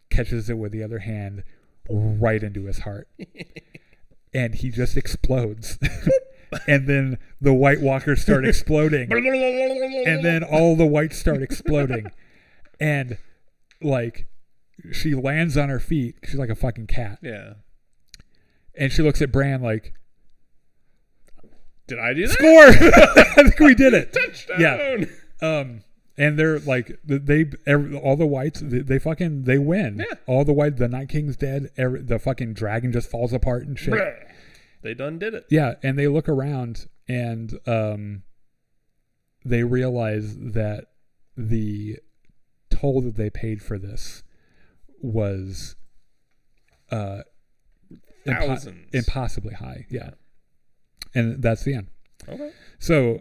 catches it with the other hand, right into his heart. And he just explodes. And then the White Walkers start exploding. And then all the whites start exploding. And, like, she lands on her feet. She's like a fucking cat. Yeah. And she looks at Bran like, did I do that? Score! I think we did it. Touchdown! Yeah. And they're like, all the whites, they win. Yeah. All the whites, the Night King's dead. The fucking dragon just falls apart and shit. Bleh. They done did it. Yeah. And they look around and they realize that the toll that they paid for this was Thousands. impossibly high. Yeah. And that's the end. Okay. So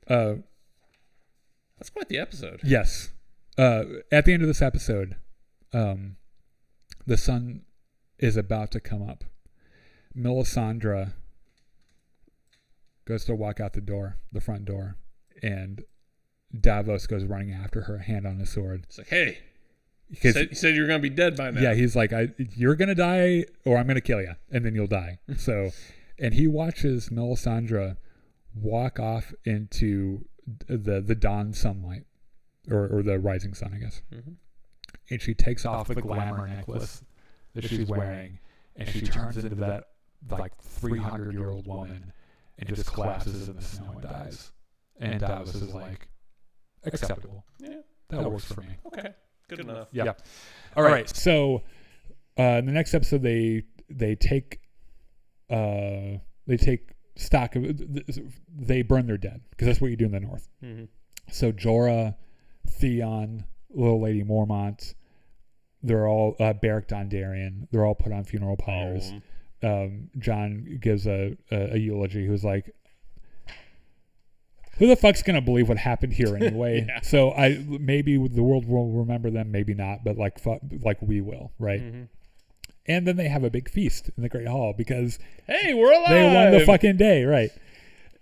that's quite the episode. Yes. At the end of this episode, the sun is about to come up. Melisandre goes to walk out the front door, and Davos goes running after her, hand on his sword. It's like, hey, you said you were going to be dead by now. Yeah, he's like, you're going to die, or I'm going to kill you, and then you'll die. So, and he watches Melisandre walk off into the dawn sunlight, or the rising sun, I guess. Mm-hmm. And she takes off the glamour necklace that she's wearing, and she turns into that like 300-year-old woman and just collapses in the snow and dies. And Davos is like, acceptable. Yeah, that works for me. Okay, good enough. Yeah. All right. So, the next episode, they take stock of, they burn their dead, because that's what you do in the North. Mm-hmm. So Jorah, Theon, Little Lady Mormont, they're all Beric Dondarrion. They're all put on funeral pyres. Jon gives a eulogy. Who's like, who the fuck's gonna believe what happened here anyway? Yeah. So maybe the world will remember them, maybe not, but like we will, right? Mm-hmm. And then they have a big feast in the Great Hall because hey, we're alive. They won the fucking day, right?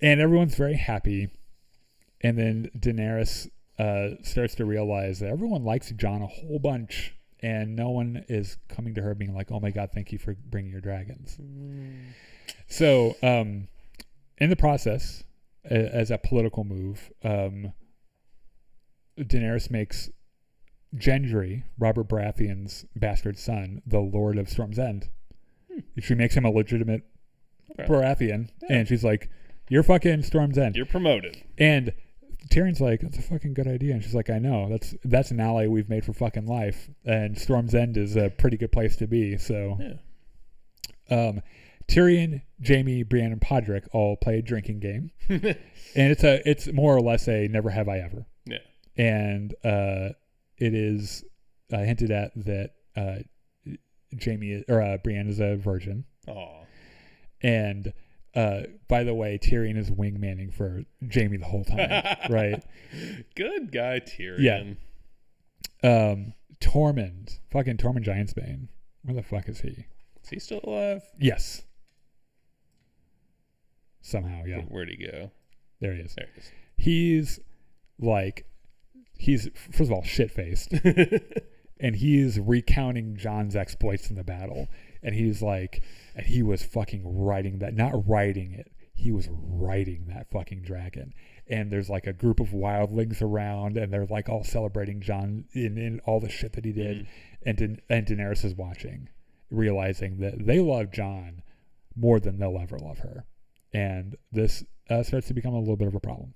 And everyone's very happy. And then Daenerys starts to realize that everyone likes Jon a whole bunch, and no one is coming to her being like, "Oh my God, thank you for bringing your dragons." So, in the process, as a political move, Daenerys makes Gendry, Robert Baratheon's bastard son, the Lord of Storm's End. She makes him a legitimate Baratheon, and she's like, "You're fucking Storm's End. You're promoted." And Tyrion's like, "That's a fucking good idea." And she's like, "I know. That's an ally we've made for fucking life, and Storm's End is a pretty good place to be." So, Tyrion, Jaime, Brienne, and Podrick all play a drinking game, and it's more or less a never have I ever. Yeah, and it is hinted at that Brienne is a virgin. Aww. And by the way, Tyrion is wingmanning for Jaime the whole time, right? Good guy, Tyrion. Yeah. Tormund Giantsbane. Where the fuck is he? Is he still alive? Yes. Somehow, yeah. Where'd he go? There he is. There he is. He's first of all shit-faced, and he's recounting Jon's exploits in the battle, and he's like, and he was fucking not riding it, he was riding that fucking dragon, and there's like a group of wildlings around, and they're like all celebrating Jon in all the shit that he did, and Daenerys is watching, realizing that they love Jon more than they'll ever love her, and this starts to become a little bit of a problem.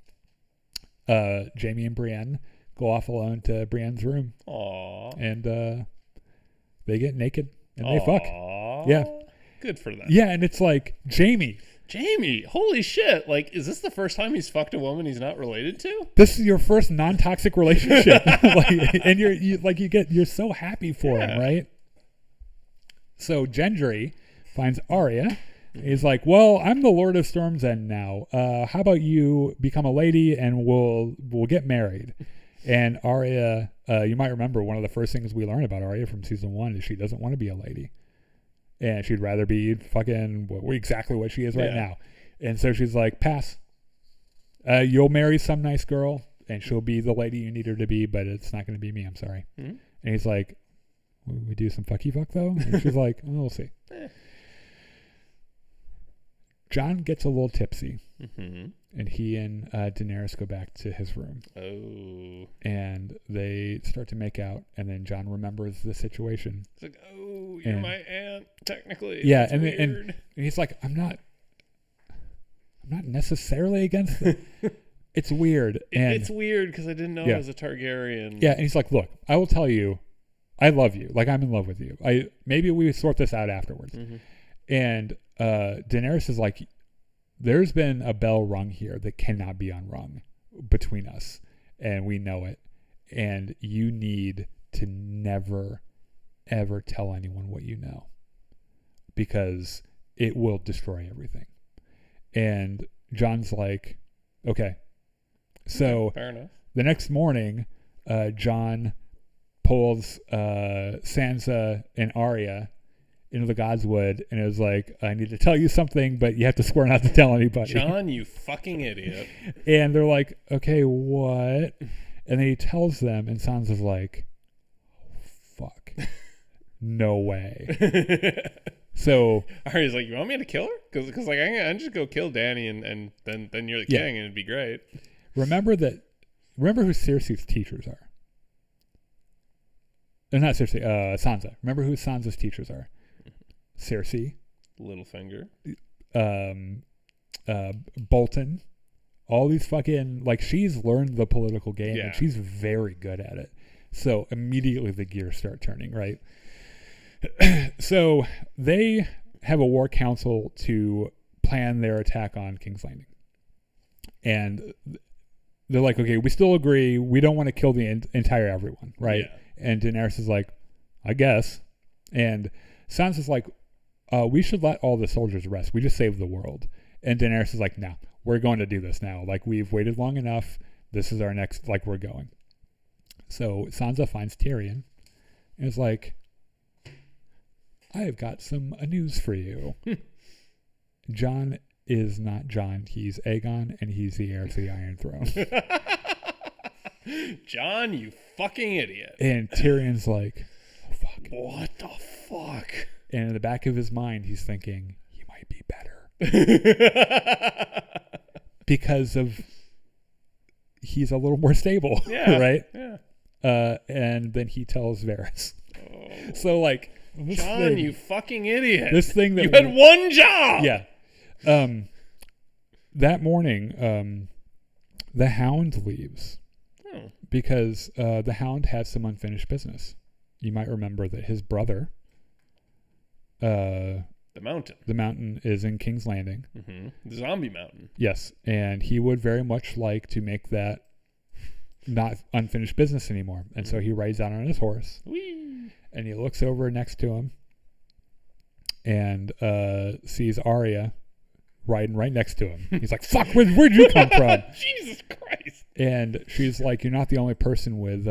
Jaime and Brienne go off alone to Brienne's room. Aww. And they get naked and they fuck. Yeah. Good for them. Yeah, and it's like, Jaime, holy shit. Like, is this the first time he's fucked a woman he's not related to? This is your first non-toxic relationship. And you're so happy for him, right? So Gendry finds Arya. He's like, well, I'm the Lord of Storm's End now. How about you become a lady and we'll get married? And Arya, you might remember one of the first things we learn about Arya from season 1 is she doesn't want to be a lady. And she'd rather be fucking exactly what she is right now. And so she's like, pass. You'll marry some nice girl and she'll be the lady you need her to be, but it's not going to be me. I'm sorry. Mm-hmm. And he's like, we do some fucky fuck though? And she's like, oh, we'll see. Jon gets a little tipsy, and he and Daenerys go back to his room. Oh. And they start to make out, and then Jon remembers the situation. It's like, oh, you're my aunt, technically. Yeah, and he's like, I'm not necessarily against it. It's weird. And it's weird because I didn't know I was a Targaryen. Yeah, and he's like, look, I will tell you, I love you. Like, I'm in love with you. Maybe we sort this out afterwards. Mm-hmm. And Daenerys is like, there's been a bell rung here that cannot be unrung between us, and we know it. and you need to never, ever tell anyone what you know, because it will destroy everything. And Jon's like, okay. So fair enough. The next morning, Jon pulls Sansa and Arya into the Godswood, and it was like, I need to tell you something, but you have to swear not to tell anybody. Jon, you fucking idiot. And they're like, okay, what? And then he tells them, and Sansa's like, oh, fuck. No way. So Arya's like, you want me to kill her? Because like, I can just go kill Dany, and then you're the king, and it'd be great. Remember who Cersei's teachers are. Not Cersei, Sansa. Remember who Sansa's teachers are. Cersei, Littlefinger, Bolton, all these fucking, like, she's learned the political game, and she's very good at it. So immediately the gears start turning, right? So they have a war council to plan their attack on King's Landing. And they're like, okay, we still agree. We don't want to kill the entire everyone, right? Yeah. And Daenerys is like, I guess. And Sansa's like, we should let all the soldiers rest. We just saved the world. And Daenerys is like, no, we're going to do this now. Like, we've waited long enough. This is our next, like, we're going. So Sansa finds Tyrion and is like, I have got some news for you. Jon is not Jon. He's Aegon, and he's the heir to the Iron Throne. Jon, you fucking idiot. And Tyrion's like, oh, fuck. What the fuck? And in the back of his mind, he's thinking, he might be better. Because of, he's a little more stable, right? Yeah. And then he tells Varys. Oh. So, like, Jon, you fucking idiot. This thing that you had one job. Yeah. That morning, the Hound leaves because the Hound has some unfinished business. You might remember that his brother, the Mountain is in King's Landing. Mm-hmm. The zombie mountain. Yes, and he would very much like to make that not unfinished business anymore. And so he rides out on his horse. Whee! And he looks over next to him and sees Arya riding right next to him. He's like, fuck, where'd you come from? Jesus Christ. And she's like, you're not the only person with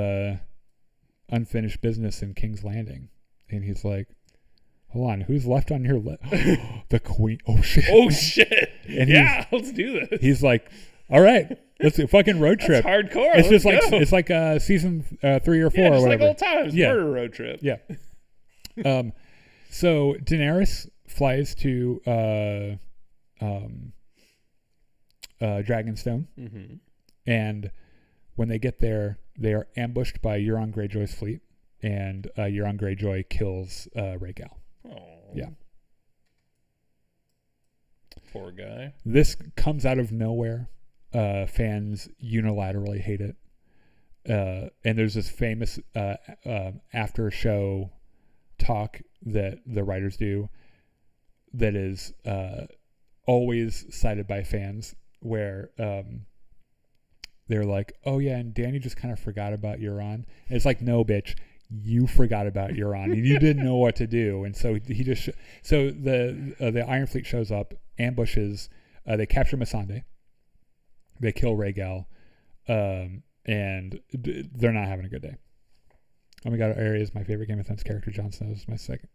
unfinished business in King's Landing. And he's like, hold on, who's left on your list? The Queen. Oh, shit. Oh, shit. And let's do this. He's like, all right, let's do a fucking road trip. That's hardcore. It's just it's like season 3 or 4 or whatever. Like old times. Yeah. Murder road trip. Yeah. So Daenerys flies to Dragonstone, mm-hmm. and when they get there, they are ambushed by Euron Greyjoy's fleet, and Euron Greyjoy kills Rhaegal. Oh. Yeah. Poor guy. This comes out of nowhere. Fans unilaterally hate it. And there's this famous after show talk that the writers do that is always cited by fans where they're like, oh yeah, and Dany just kind of forgot about Euron. And it's like, no, bitch, you forgot about Euron and you didn't know what to do. And so he just so the Iron Fleet shows up, ambushes, they capture Missandei, they kill Rhaegal, and they're not having a good day. Oh my god, Arya is my favorite Game of Thrones character. Jon Snow is my second.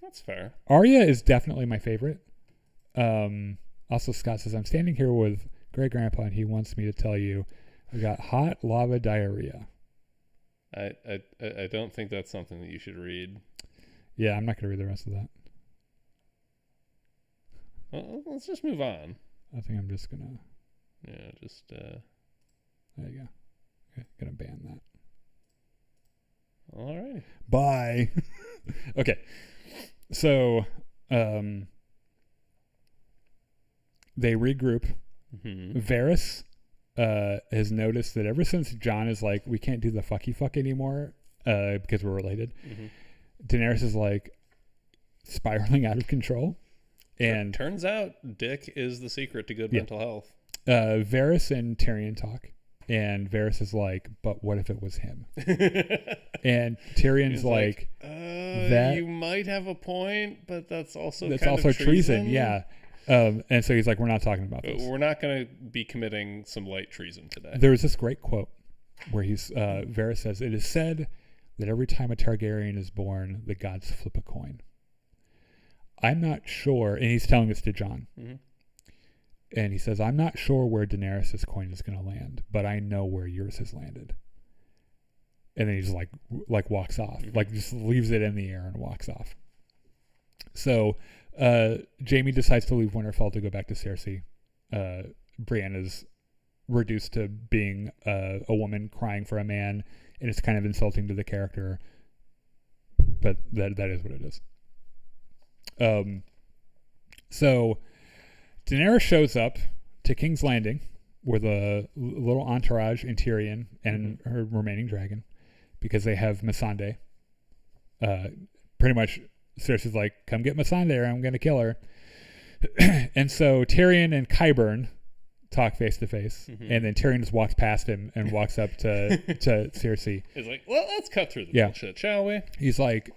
That's fair. Arya is definitely my favorite. Also, Scott says, I'm standing here with Great Grandpa and he wants me to tell you I got hot lava diarrhea. I don't think that's something that you should read. Yeah, I'm not going to read the rest of that. Well, let's just move on. I think I'm just going to... Yeah, just... There you go. Okay, going to ban that. All right. Bye. Okay. So, they regroup. Mm-hmm. Varys has noticed that ever since Jon is like, we can't do the fucky fuck anymore because we're related, mm-hmm. Daenerys is like spiraling out of control. And turns out Dick is the secret to good mental health. Varys and Tyrion talk. And Varys is like, but what if it was him? And Tyrion's like, that you might have a point, but that's also treason. Yeah. And so he's like, we're not talking about this. We're not going to be committing some light treason today. There's this great quote where Varys says, it is said that every time a Targaryen is born, the gods flip a coin. I'm not sure, and he's telling this to Jon. Mm-hmm. And he says, I'm not sure where Daenerys' coin is going to land, but I know where yours has landed. And then he just like walks off, like just leaves it in the air and walks off. So Jaime decides to leave Winterfell to go back to Cersei. Brienne is reduced to being a woman crying for a man, and it's kind of insulting to the character, but that is what it is. So Daenerys shows up to King's Landing with a little entourage and Tyrion and her remaining dragon, because they have Missandei. Pretty much Cersei's like, come get Missandei or I'm going to kill her. And so Tyrion and Qyburn talk face to face, and then Tyrion just walks past him and walks up to Cersei. He's like, well, let's cut through the bullshit, shall we? He's like,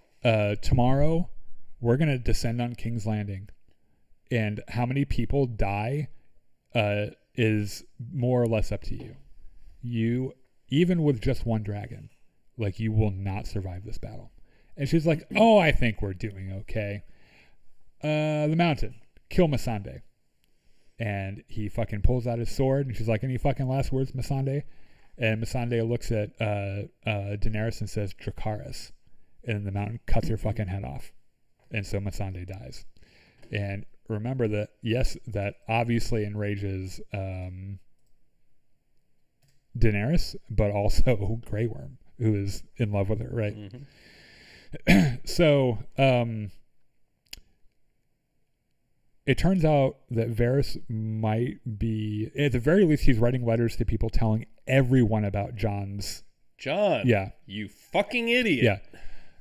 tomorrow we're going to descend on King's Landing, and how many people die is more or less up to you. You, even with just one dragon, like, you will not survive this battle. And she's like, oh, I think we're doing okay. The mountain, kill Missandei. And he fucking pulls out his sword, and she's like, any fucking last words, Missandei? And Missandei looks at Daenerys and says, Dracarys. And the mountain cuts her fucking head off. And so Missandei dies. And remember that, yes, that obviously enrages Daenerys, but also Grey Worm, who is in love with her, right? So it turns out that Varys might be, at the very least, he's writing letters to people telling everyone about Jon. Yeah. You fucking idiot.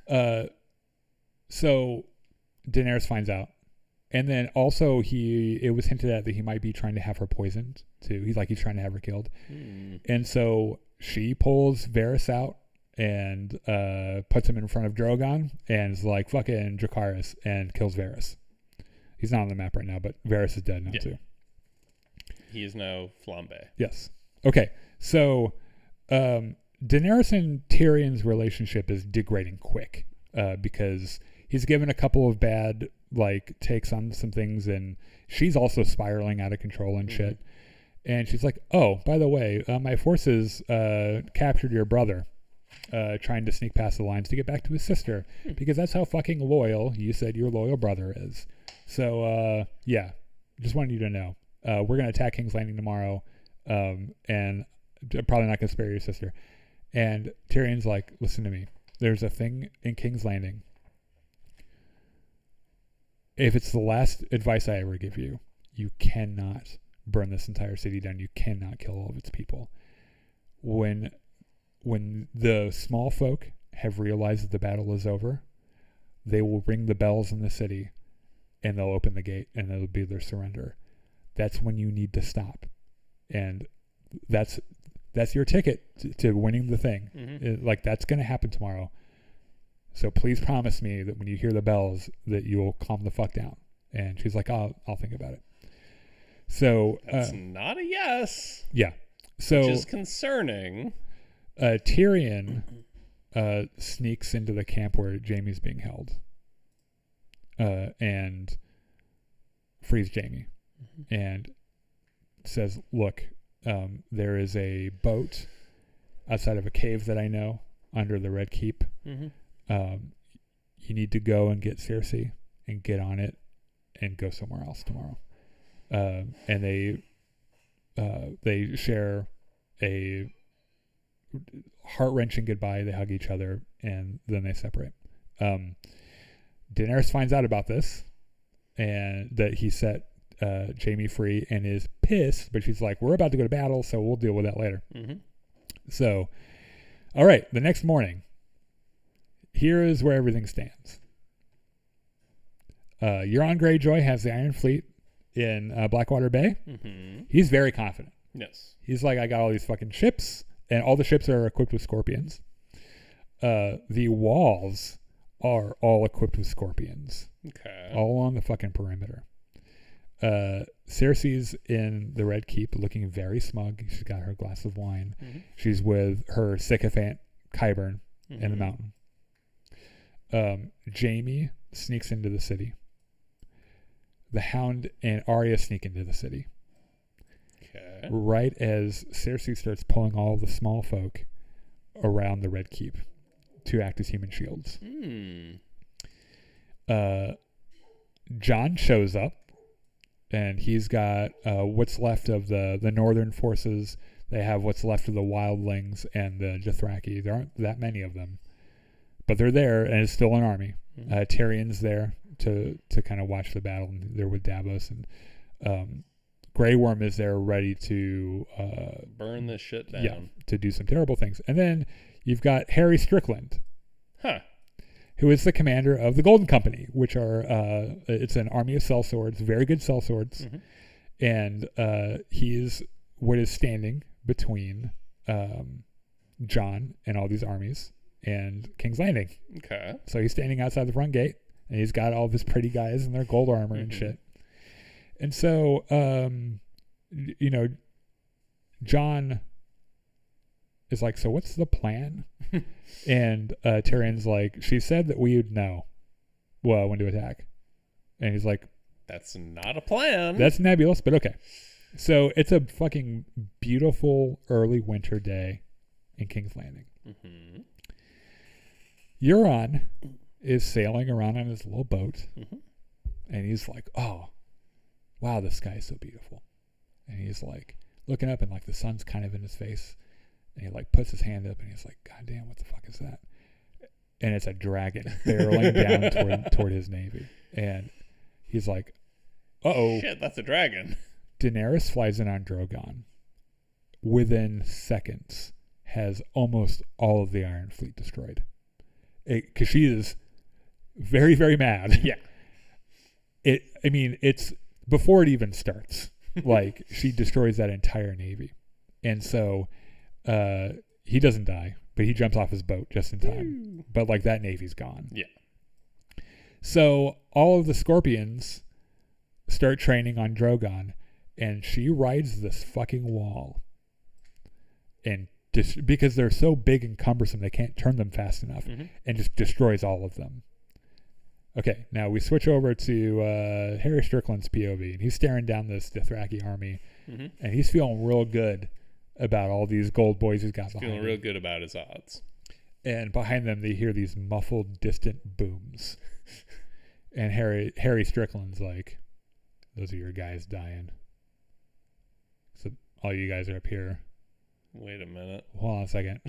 Yeah. So Daenerys finds out. And then also it was hinted at that he might be trying to have her poisoned too. He's trying to have her killed. And so she pulls Varys out and puts him in front of Drogon and is like, fucking Dracarys, and kills Varys. He's not on the map right now, but Varys is dead now too. He is now Flambe. Yes. Okay. So Daenerys and Tyrion's relationship is degrading quick because he's given a couple of bad takes on some things, and she's also spiraling out of control and shit. And she's like, oh, by the way, my forces captured your brother trying to sneak past the lines to get back to his sister, because that's how fucking loyal you said your loyal brother is. So yeah, just wanted you to know, we're going to attack King's Landing tomorrow, and I'm probably not going to spare your sister. And Tyrion's like, listen to me, there's a thing in King's Landing. If it's the last advice I ever give you, you cannot burn this entire city down. You cannot kill all of its people. When the small folk have realized that the battle is over, they will ring the bells in the city, and they'll open the gate, and it'll be their surrender. That's when you need to stop. And that's your ticket to winning the thing. That's going to happen tomorrow. So please promise me that when you hear the bells that you'll calm the fuck down. And she's like, I'll think about it. So that's not a yes. Yeah. So which is concerning. Tyrion sneaks into the camp where Jaime's being held, and frees Jaime, and says, look, there is a boat outside of a cave that I know under the Red Keep. You need to go and get Cersei and get on it and go somewhere else tomorrow. And they share a heart-wrenching goodbye. They hug each other, and then they separate. Daenerys finds out about this, and that he set Jaime free, and is pissed, but she's like, we're about to go to battle, so we'll deal with that later. So, all right, the next morning, here is where everything stands. Euron Greyjoy has the Iron Fleet in Blackwater Bay. He's very confident. Yes. He's like, I got all these fucking ships, and all the ships are equipped with scorpions. The walls are all equipped with scorpions. Okay. All along the fucking perimeter. Cersei's in the Red Keep looking very smug. She's got her glass of wine. Mm-hmm. She's with her sycophant Qyburn in the mountain. Jaime sneaks into the city. The Hound and Arya sneak into the city. Okay. Right as Cersei starts pulling all the small folk around the Red Keep to act as human shields. Jon shows up, and he's got what's left of the northern forces. They have what's left of the wildlings and the Dothraki. There aren't that many of them, but they're there, and it's still an army. Tyrion's there to kind of watch the battle, and they're with Davos, and Grey Worm is there ready to burn this shit down. Yeah, to do some terrible things. And then you've got Harry Strickland, who is the commander of the Golden Company, which are it's an army of sellswords, very good sellswords, and he is what is standing between Jon and all these armies and King's Landing. Okay. So he's standing outside the front gate, and he's got all of his pretty guys in their gold armor and shit. And so, Jon is like, so what's the plan? And Tyrion's like, she said that we would know when to attack. And he's like, that's not a plan. That's nebulous, but okay. So it's a fucking beautiful early winter day in King's Landing. Euron is sailing around on his little boat, and he's like, oh, wow, the sky is so beautiful. And he's like looking up, and like the sun's kind of in his face, and he like puts his hand up, and he's like, God damn, what the fuck is that? And it's a dragon barreling down toward his navy. And he's like, uh-oh. Shit, that's a dragon. Daenerys flies in on Drogon. Within seconds, has almost all of the Iron Fleet destroyed. Because she is very, very mad. Yeah. It's before it even starts. Like, she destroys that entire navy. And so he doesn't die, but he jumps off his boat just in time. But like, that navy's gone. Yeah. So all of the Scorpions start training on Drogon, and she rides this fucking wall. And because they're so big and cumbersome, they can't turn them fast enough, and just destroys all of them. Okay, now we switch over to Harry Strickland's POV, and he's staring down this Dothraki army, and he's feeling real good about all these gold boys he's got behind him. Feeling real good about his odds. And behind them, they hear these muffled, distant booms. And Harry Strickland's like, those are your guys dying. So all you guys are up here. Wait a minute. Hold on a second.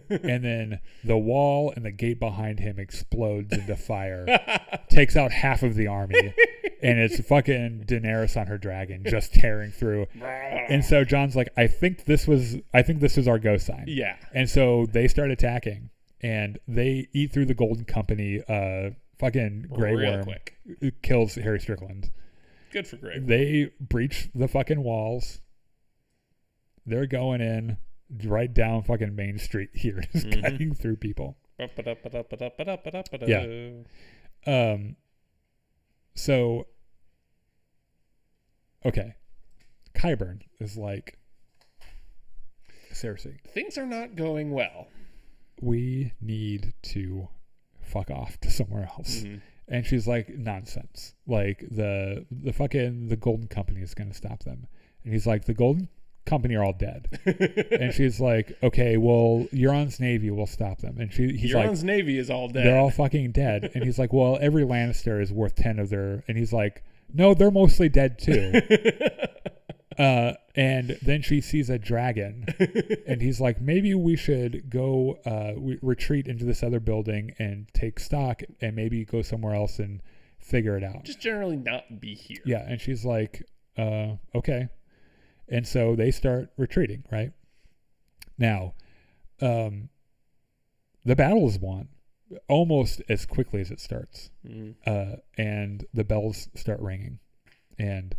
And then the wall and the gate behind him explodes into fire, takes out half of the army, and it's fucking Daenerys on her dragon just tearing through. And so Jon's like, I think this was our go sign. Yeah. And so they start attacking, and they eat through the Golden Company. Fucking Grey Worm quick. Kills Harry Strickland. Good for Grey Worm. They breach the fucking walls. They're going in right down fucking Main Street here, just cutting through people. Yeah. So, okay. Qyburn is like, Cersei, things are not going well. We need to fuck off to somewhere else. And she's like, nonsense. Like, the Golden Company is going to stop them. And he's like, the Golden Company are all dead. And she's like, okay, well, Euron's navy will stop them. And he's like, Euron's navy is all dead. They're all fucking dead. And he's like, well, every Lannister is worth 10 of their. And he's like, no, they're mostly dead too. And then she sees a dragon, and he's like, maybe we should go retreat into this other building and take stock, and maybe go somewhere else and figure it out. Just generally not be here. Yeah. And she's like, okay. And so they start retreating, right? Now, the battle is won almost as quickly as it starts. And the bells start ringing. And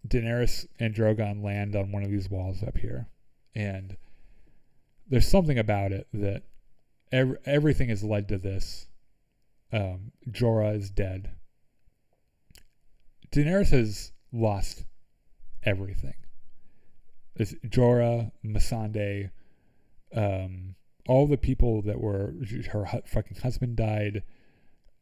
Daenerys and Drogon land on one of these walls up here, and there's something about it that everything has led to this. Jorah is dead. Daenerys has lost everything. It's Jorah, Missandei, all the people that were her fucking husband died.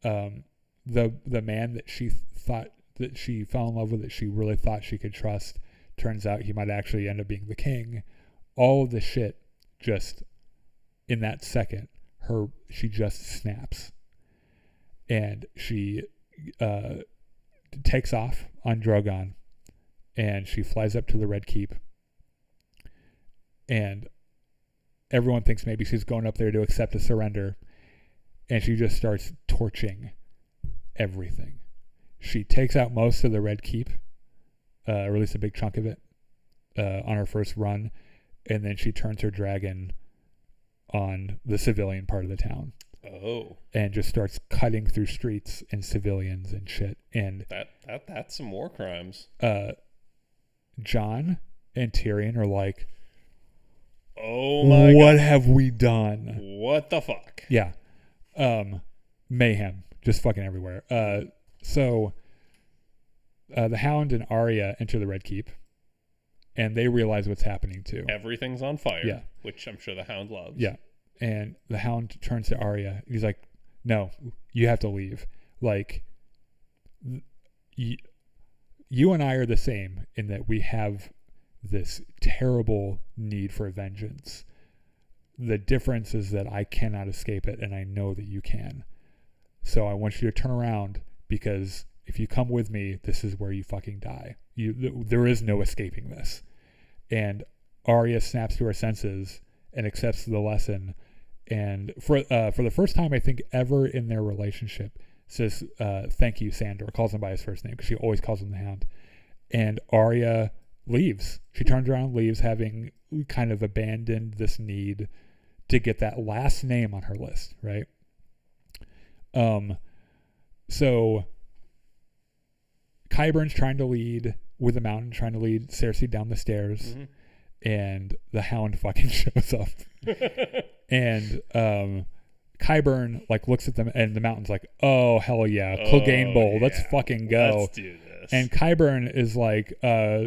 The man that she thought that she fell in love with, that she really thought she could trust, turns out he might actually end up being the king. All of this shit, just in that second, she just snaps, and she takes off on Drogon, and she flies up to the Red Keep, and everyone thinks maybe she's going up there to accept a surrender, and she just starts torching everything. She takes out most of the Red Keep, or at least a big chunk of it, on her first run, and then she turns her dragon on the civilian part of the town. Oh. And just starts cutting through streets and civilians and shit. And that's some war crimes. Jon and Tyrion are like, oh my what God. have we done? What the fuck? Yeah. Mayhem. Just fucking everywhere. So the Hound and Arya enter the Red Keep, and they realize what's happening too. Everything's on fire. Yeah. Which I'm sure the Hound loves. Yeah. And the Hound turns to Arya. He's like, no, you have to leave. Like, you and I are the same in that we have this terrible need for vengeance. The difference is that I cannot escape it, and I know that you can. So I want you to turn around, because if you come with me, this is where you fucking die. There is no escaping this. And Arya snaps to her senses and accepts the lesson. And for the first time, I think, ever in their relationship, says, thank you, Sandor. Calls him by his first name, because she always calls him the Hound. And Arya leaves. She turns around and leaves, having kind of abandoned this need to get that last name on her list, right? So Qyburn's trying to lead with the Mountain, trying to lead Cersei down the stairs, Mm-hmm. and the Hound fucking shows up. And Qyburn like looks at them, and the Mountain's like, oh hell yeah, Clegane Bowl, let's fucking go. Let's do this. And Qyburn is like,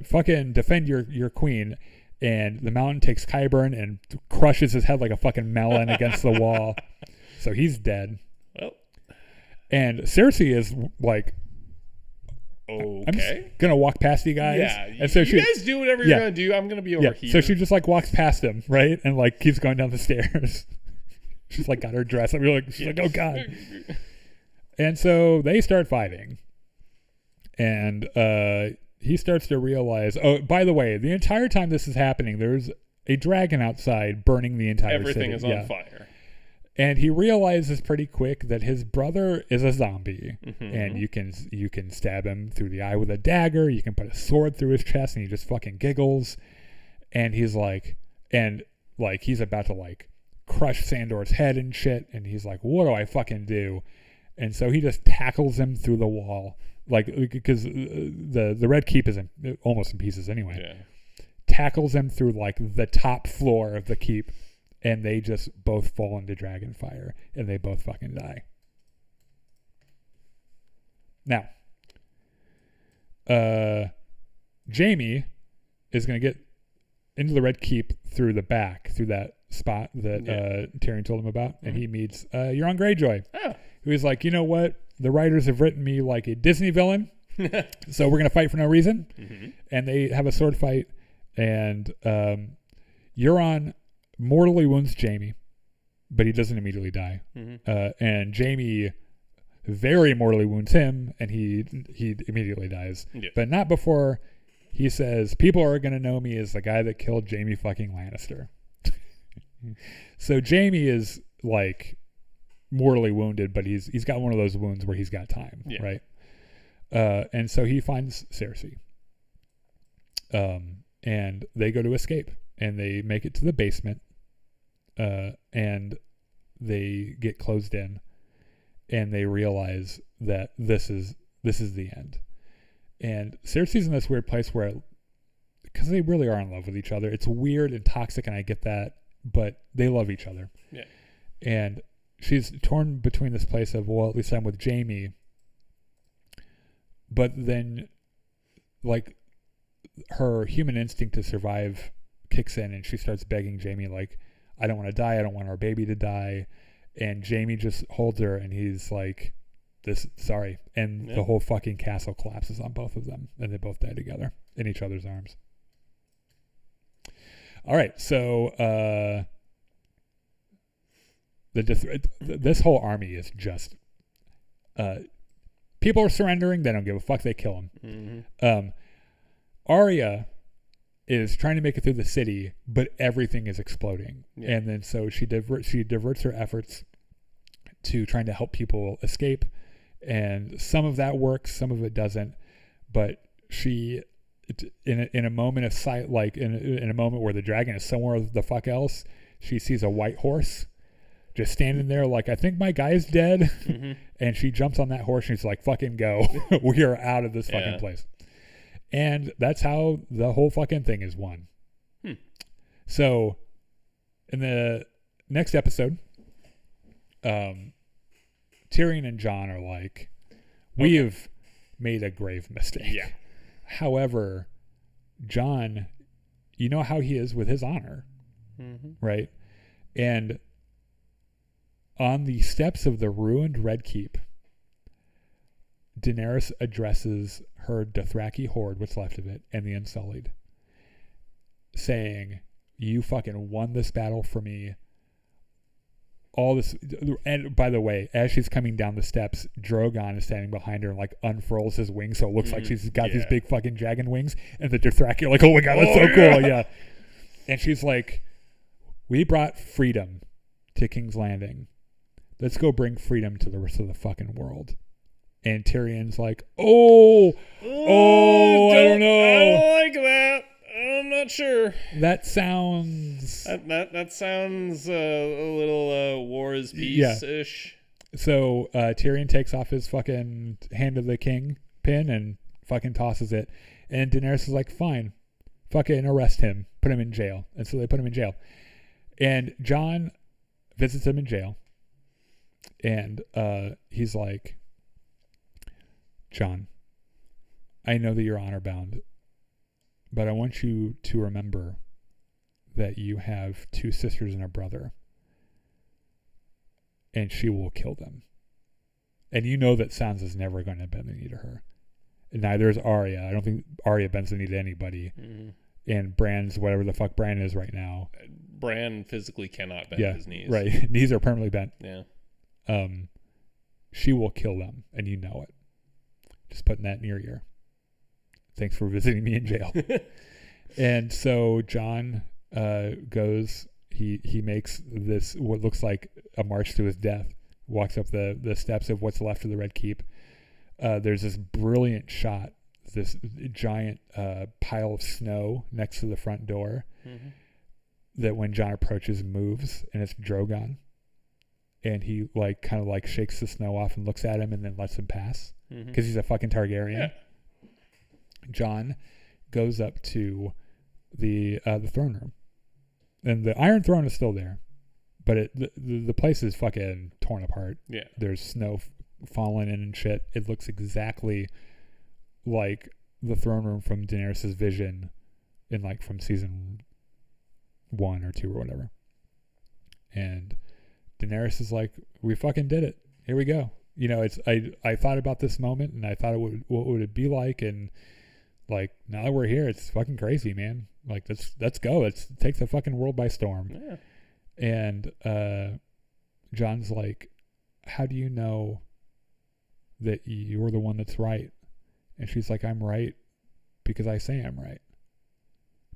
fucking defend your queen. And the Mountain takes Qyburn and crushes his head like a fucking melon against the wall. So he's dead. Well. And Cersei is like, okay, I'm just gonna walk past you guys. Yeah, and so you guys do whatever you're gonna do. I'm gonna be over here. So she just like walks past him, right, and like keeps going down the stairs. She's like got her dress. She's like, oh god. And so they start fighting, and he starts to realize. Oh, by the way, the entire time this is happening, there's a dragon outside burning the entire city. Everything is on fire. And he realizes pretty quick that his brother is a zombie, mm-hmm. and you can stab him through the eye with a dagger. You can put a sword through his chest, and he just fucking giggles. And he's like, he's about to like crush Sandor's head and shit. And he's like, what do I fucking do? And so he just tackles him through the wall, like, because the Red Keep is almost in pieces anyway. Yeah. Tackles him through like the top floor of the keep. And they just both fall into dragon fire, and they both fucking die. Now, Jaime is going to get into the Red Keep through the back, through that spot that Tyrion told him about, and he meets Euron Greyjoy, who is like, you know what? The writers have written me like a Disney villain, so we're going to fight for no reason. Mm-hmm. And they have a sword fight, and Euron mortally wounds Jaime, but he doesn't immediately die. Mm-hmm. And Jaime very mortally wounds him, and he immediately dies. Yeah. But not before he says, people are going to know me as the guy that killed Jaime fucking Lannister. So Jaime is like mortally wounded, but he's got one of those wounds where he's got time, right? And so he finds Cersei. And they go to escape. And they make it to the basement, and they get closed in, and they realize that this is the end. And Cersei's in this weird place where, because they really are in love with each other, it's weird and toxic, and I get that, but they love each other. Yeah. And she's torn between this place of, well, at least I'm with Jaime, but then, like, her human instinct to survive kicks in, and she starts begging Jaime, like, I don't want to die, I don't want our baby to die. And Jaime just holds her, and he's like, sorry. And the whole fucking castle collapses on both of them, and they both die together in each other's arms. All right, so this whole army is just people are surrendering. They don't give a fuck. They kill them. Mm-hmm. Arya is trying to make it through the city, but everything is exploding. Yeah. And then so she diverts her efforts to trying to help people escape. And some of that works, some of it doesn't. But she, in a moment of sight, like in a moment where the dragon is somewhere the fuck else, she sees a white horse just standing there like, I think my guy's dead. Mm-hmm. And she jumps on that horse and she's like, fucking go. We are out of this fucking place. And that's how the whole fucking thing is won. So, in the next episode, Tyrion and Jon are like, we have made a grave mistake. Yeah. However, Jon, you know how he is with his honor, right? And on the steps of the ruined Red Keep, Daenerys addresses her Dothraki horde, what's left of it, and the Unsullied, saying, you fucking won this battle for me. All this, and by the way, as she's coming down the steps, Drogon is standing behind her and like unfurls his wings, so it looks like she's got these big fucking dragon wings, and the Dothraki are like, oh my god, that's so cool, yeah. And she's like, we brought freedom to King's Landing. Let's go bring freedom to the rest of the fucking world. And Tyrion's like, I don't know. I don't like that. I'm not sure. That sounds... That sounds a little war is peace-ish. Yeah. So Tyrion takes off his fucking Hand of the King pin and fucking tosses it. And Daenerys is like, fine. Fucking arrest him. Put him in jail. And so they put him in jail. And Jon visits him in jail. And he's like, Jon, I know that you're honor bound, but I want you to remember that you have 2 sisters and a brother, and she will kill them. And you know that Sansa's never going to bend the knee to her. And neither is Arya. I don't think Arya bends the knee to anybody. Mm-hmm. And Bran's whatever the fuck Bran is right now. Bran physically cannot bend his knees. Right. Knees are permanently bent. Yeah. She will kill them, and you know it. Just putting that in your ear. Thanks for visiting me in jail. And so Jon goes, he makes this, what looks like a march to his death, walks up the steps of what's left of the Red Keep. There's this brilliant shot, this giant pile of snow next to the front door that when Jon approaches moves, and it's Drogon. And he like kind of like shakes the snow off and looks at him and then lets him pass because he's a fucking Targaryen. Yeah. Jon goes up to the throne room, and the Iron Throne is still there, but the place is fucking torn apart. Yeah, there's snow falling in and shit. It looks exactly like the throne room from Daenerys' vision in like from season 1 or 2 or whatever. And Daenerys is like, we fucking did it. Here we go. You know, it's I thought about this moment, and I thought what would it be like, and like now that we're here, it's fucking crazy, man. Like let's go. Let's take the fucking world by storm. Yeah. And Jon's like, how do you know that you're the one that's right? And she's like, I'm right because I say I'm right,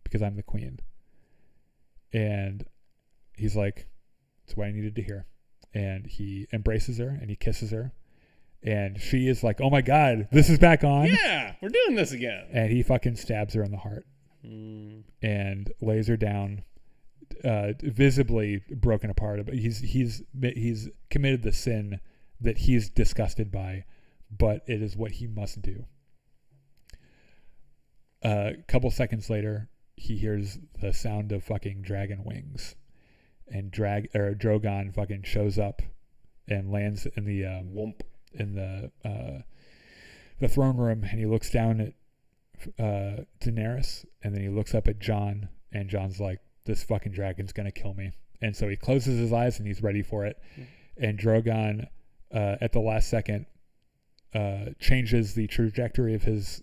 because I'm the queen. And he's like, that's what I needed to hear. And he embraces her and he kisses her. And she is like, oh my God, this is back on. Yeah, we're doing this again. And he fucking stabs her in the heart and lays her down, visibly broken apart. But he's committed the sin that he's disgusted by, but it is what he must do. A couple seconds later, he hears the sound of fucking dragon wings, and Drogon fucking shows up and lands in the the throne room, and he looks down at Daenerys, and then he looks up at Jon, and Jon's like, this fucking dragon's gonna kill me. And so he closes his eyes and he's ready for it. And Drogon, at the last second, changes the trajectory of his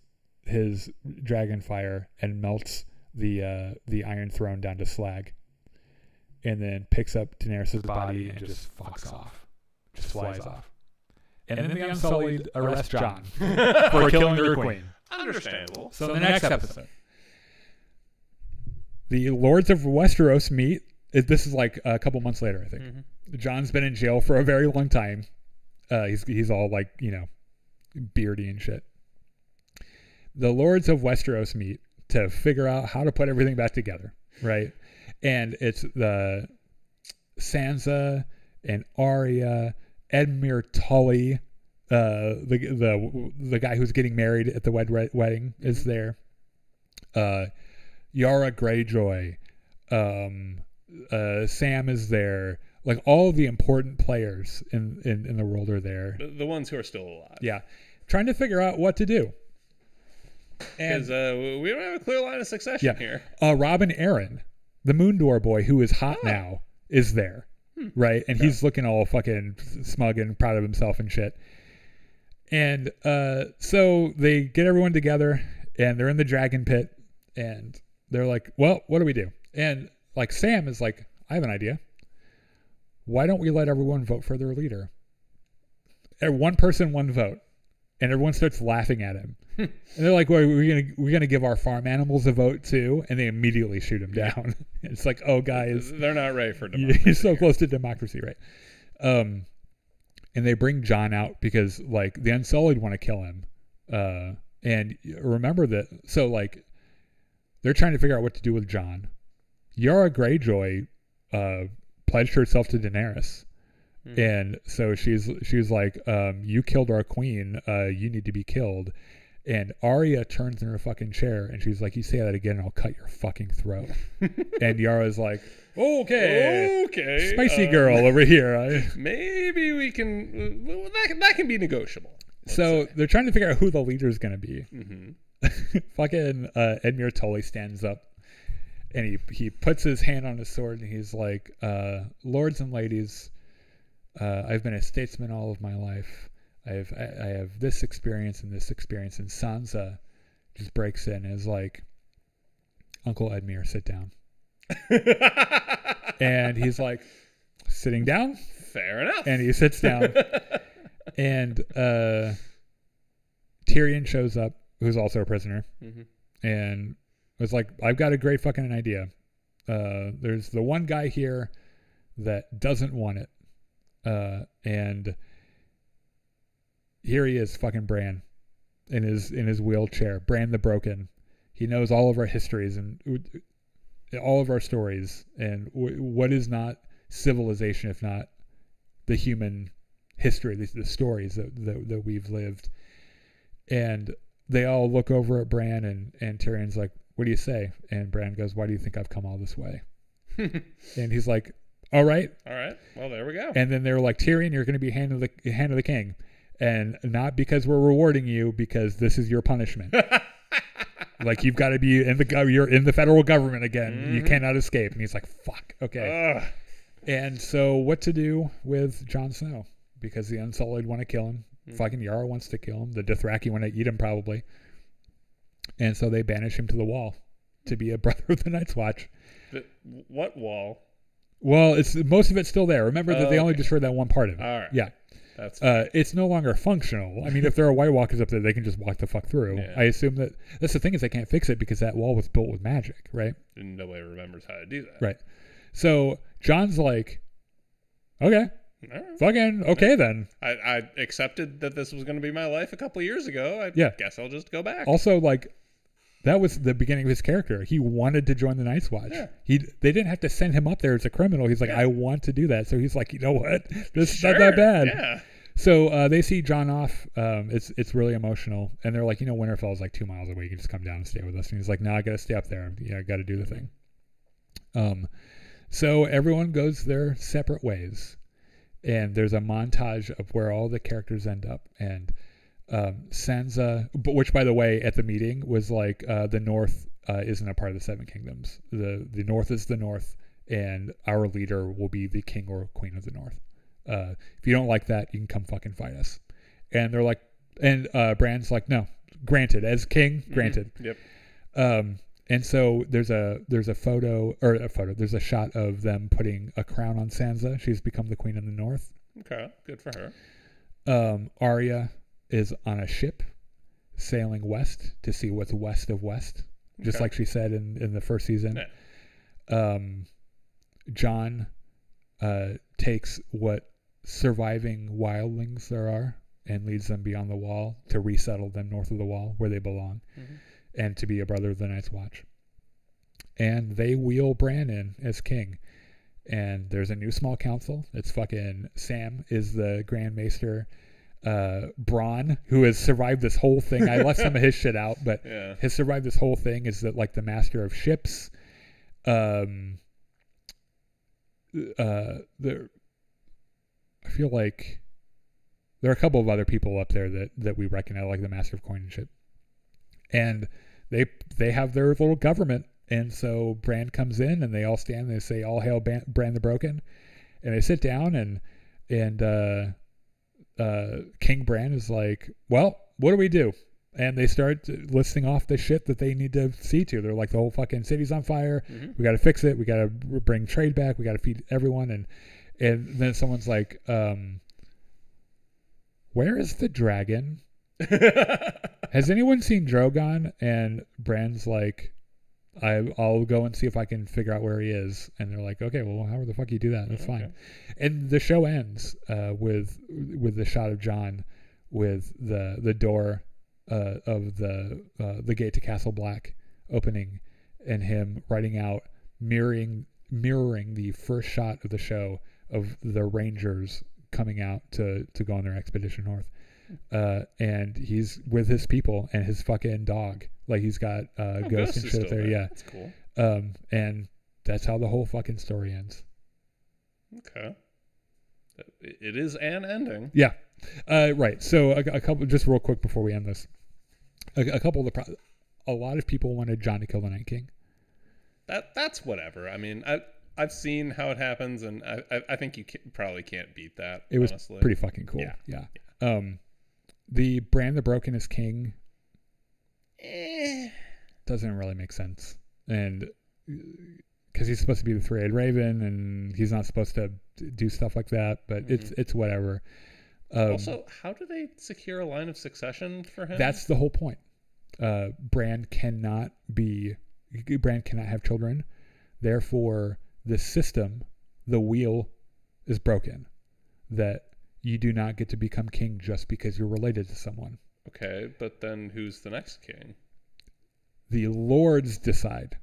dragon fire and melts the Iron Throne down to slag, and then picks up Daenerys' body and just fucks off, just flies off. And then the Unsullied arrest Jon for killing their queen. Understandable. So in the next episode, the Lords of Westeros meet. This is like a couple months later, I think. Mm-hmm. Jon's been in jail for a very long time. He's all like, beardy and shit. The Lords of Westeros meet to figure out how to put everything back together, right? And it's the Sansa and Arya, Edmure Tully, the guy who's getting married at the wedding is there. Yara Greyjoy, Sam is there. Like all of the important players in the world are there. The ones who are still alive. Yeah, trying to figure out what to do. Because we don't have a clear line of succession here. Robin Aaron, the Moondor boy who is hot now, is there, right? And he's looking all fucking smug and proud of himself and shit. And so they get everyone together, and they're in the dragon pit, and they're like, well, what do we do? And like Sam is like, I have an idea. Why don't we let everyone vote for their leader? And one person, one vote. And everyone starts laughing at him. And they're like, well, we're gonna give our farm animals a vote too, and they immediately shoot him down. It's like, oh guys, they're not ready for democracy. You're so close to democracy, right? And they bring Jon out because like the Unsullied want to kill him. And remember that, so like they're trying to figure out what to do with Jon. Yara Greyjoy pledged herself to Daenerys. And so she's like, you killed our queen, you need to be killed. And Arya turns in her fucking chair and she's like, you say that again and I'll cut your fucking throat. And Yara's like, okay, spicy girl over here. Maybe we can, that can be negotiable. So they're trying to figure out who the leader is going to be. Fucking Edmure Tully stands up and he puts his hand on his sword and he's like, lords and ladies, I've been a statesman all of my life. I have this experience and this experience. And Sansa just breaks in and is like, Uncle Edmure, sit down. And he's like, sitting down? Fair enough. And he sits down. And Tyrion shows up, who's also a prisoner. And was like, I've got a great fucking idea. There's the one guy here that doesn't want it. And here he is, fucking Bran, in his wheelchair. Bran the Broken. He knows all of our histories and all of our stories, and what is not civilization if not the human history, the stories that we've lived. And they all look over at Bran, and Tyrion's like, "What do you say?" And Bran goes, "Why do you think I've come all this way?" And he's like, All right. Well, there we go. And then they're like, Tyrion, you're going to be hand of the king, and not because we're rewarding you, because this is your punishment. Like you've got to be you're in the federal government again. You cannot escape. And he's like, fuck. Okay. And so what to do with Jon Snow? Because the Unsullied want to kill him. Fucking Yara wants to kill him. The Dothraki want to eat him probably. And so they banish him to the wall to be a brother of the Night's Watch. What wall? Well, most of it's still there. Remember that they only destroyed that one part of it. All right. Yeah. That's it's no longer functional. I mean, if there are White Walkers up there, they can just walk the fuck through. Yeah. I assume that's the thing, is they can't fix it because that wall was built with magic, right? And nobody remembers how to do that. Right. So Jon's like, okay. Fucking okay then. I accepted that this was going to be my life a couple of years ago. I guess I'll just go back. Also, like, that was the beginning of his character. He wanted to join the Night's Watch. Yeah. They didn't have to send him up there as a criminal. He's like, I want to do that. So he's like, you know what? This is not that bad. Yeah. So they see John off. It's really emotional, and they're like, Winterfell is like 2 miles away. You can just come down and stay with us. And he's like, no, I got to stay up there. Yeah, I got to do the thing. So everyone goes their separate ways, and there's a montage of where all the characters end up. And Sansa, which by the way, at the meeting was like the North isn't a part of the Seven Kingdoms. The North is the North, and our leader will be the king or queen of the North. If you don't like that, you can come fucking fight us. And they're like, and Bran's like, no, granted, as king, granted. Yep. And so there's a there's a shot of them putting a crown on Sansa. She's become the queen of the North. Okay, good for her. Arya is on a ship sailing west to see what's west of west, just like she said in the first season. Yeah. Jon takes what surviving wildlings there are and leads them beyond the wall to resettle them north of the wall where they belong, and to be a brother of the Night's Watch. And they wheel Bran in as king. And there's a new small council. It's fucking Sam is the Grand Maester. Bronn, who has survived this whole thing. I left some of his shit out, but has survived this whole thing, is that like the master of ships. I feel like there are a couple of other people up there that we recognize, like the master of coin and shit. And they have their little government. And so Bran comes in and they all stand and they say, all hail Bran the Broken. And they sit down and King Bran is like, well, what do we do? And they start listing off the shit that they need to see to. They're like, the whole fucking city's on fire. We got to fix it. We got to bring trade back. We got to feed everyone. And then someone's like, where is the dragon? Has anyone seen Drogon? And Bran's like, I'll go and see if I can figure out where he is. And they're like, okay, well, how the fuck you do that? That's fine. And the show ends with the shot of Jon with the door of the gate to Castle Black opening, and him writing out, mirroring the first shot of the show of the Rangers coming out to go on their expedition north. And he's with his people and his fucking dog. Like he's got Ghost and shit up there. Yeah, that's cool. And that's how the whole fucking story ends. Okay, it is an ending. Yeah, right. So a couple, just real quick before we end this, a couple of a lot of people wanted Jon to kill the Night King. That's whatever. I mean, I've seen how it happens, and I think you probably can't beat that. It was honestly pretty fucking cool. Yeah. The Bran the Broken is king doesn't really make sense, and because he's supposed to be the three-eyed raven, and he's not supposed to do stuff like that. But it's whatever. Also, how do they secure a line of succession for him? That's the whole point. Bran cannot have children. Therefore, the system, the wheel, is broken. That you do not get to become king just because you're related to someone. Okay, but then who's the next king? The lords decide.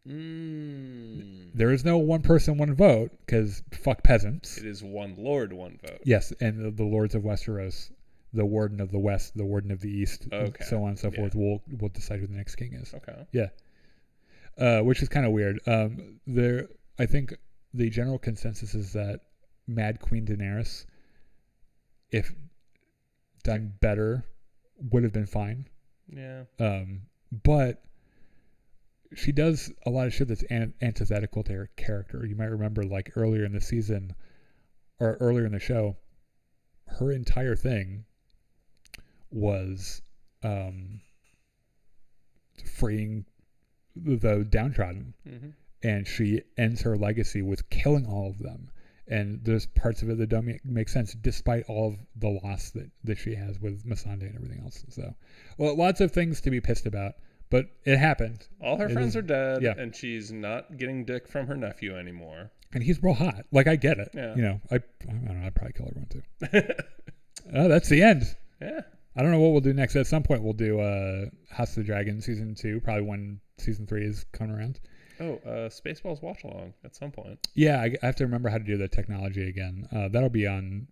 There is no one person, one vote, because fuck peasants. It is one lord, one vote. Yes, and the lords of Westeros, the warden of the west, the warden of the east, so on and so forth, will decide who the next king is. Okay. Yeah. Which is kind of weird. I think the general consensus is that Mad Queen Daenerys, if done better, would have been fine. Yeah. But she does a lot of shit that's antithetical to her character. You might remember, like earlier in the season or earlier in the show, her entire thing was freeing the downtrodden. And she ends her legacy with killing all of them. And there's parts of it that don't make sense, despite all of the loss that she has with Missandei and everything else. So, well, lots of things to be pissed about, but it happened. All her friends are dead, and she's not getting dick from her nephew anymore. And he's real hot. Like, I get it. Yeah. You know, I don't know, I'd probably kill everyone too. That's the end. Yeah. I don't know what we'll do next. At some point, we'll do House of the Dragon season 2, probably when season 3 is coming around. Oh, Spaceballs watch along at some point. Yeah, I have to remember how to do the technology again. That'll be on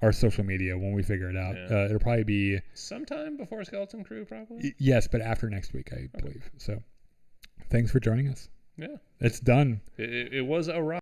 our social media when we figure it out. Yeah. It'll probably be sometime before Skeleton Crew, probably. Yes, but after next week, I believe. So, thanks for joining us. Yeah, It's done. It was a ride.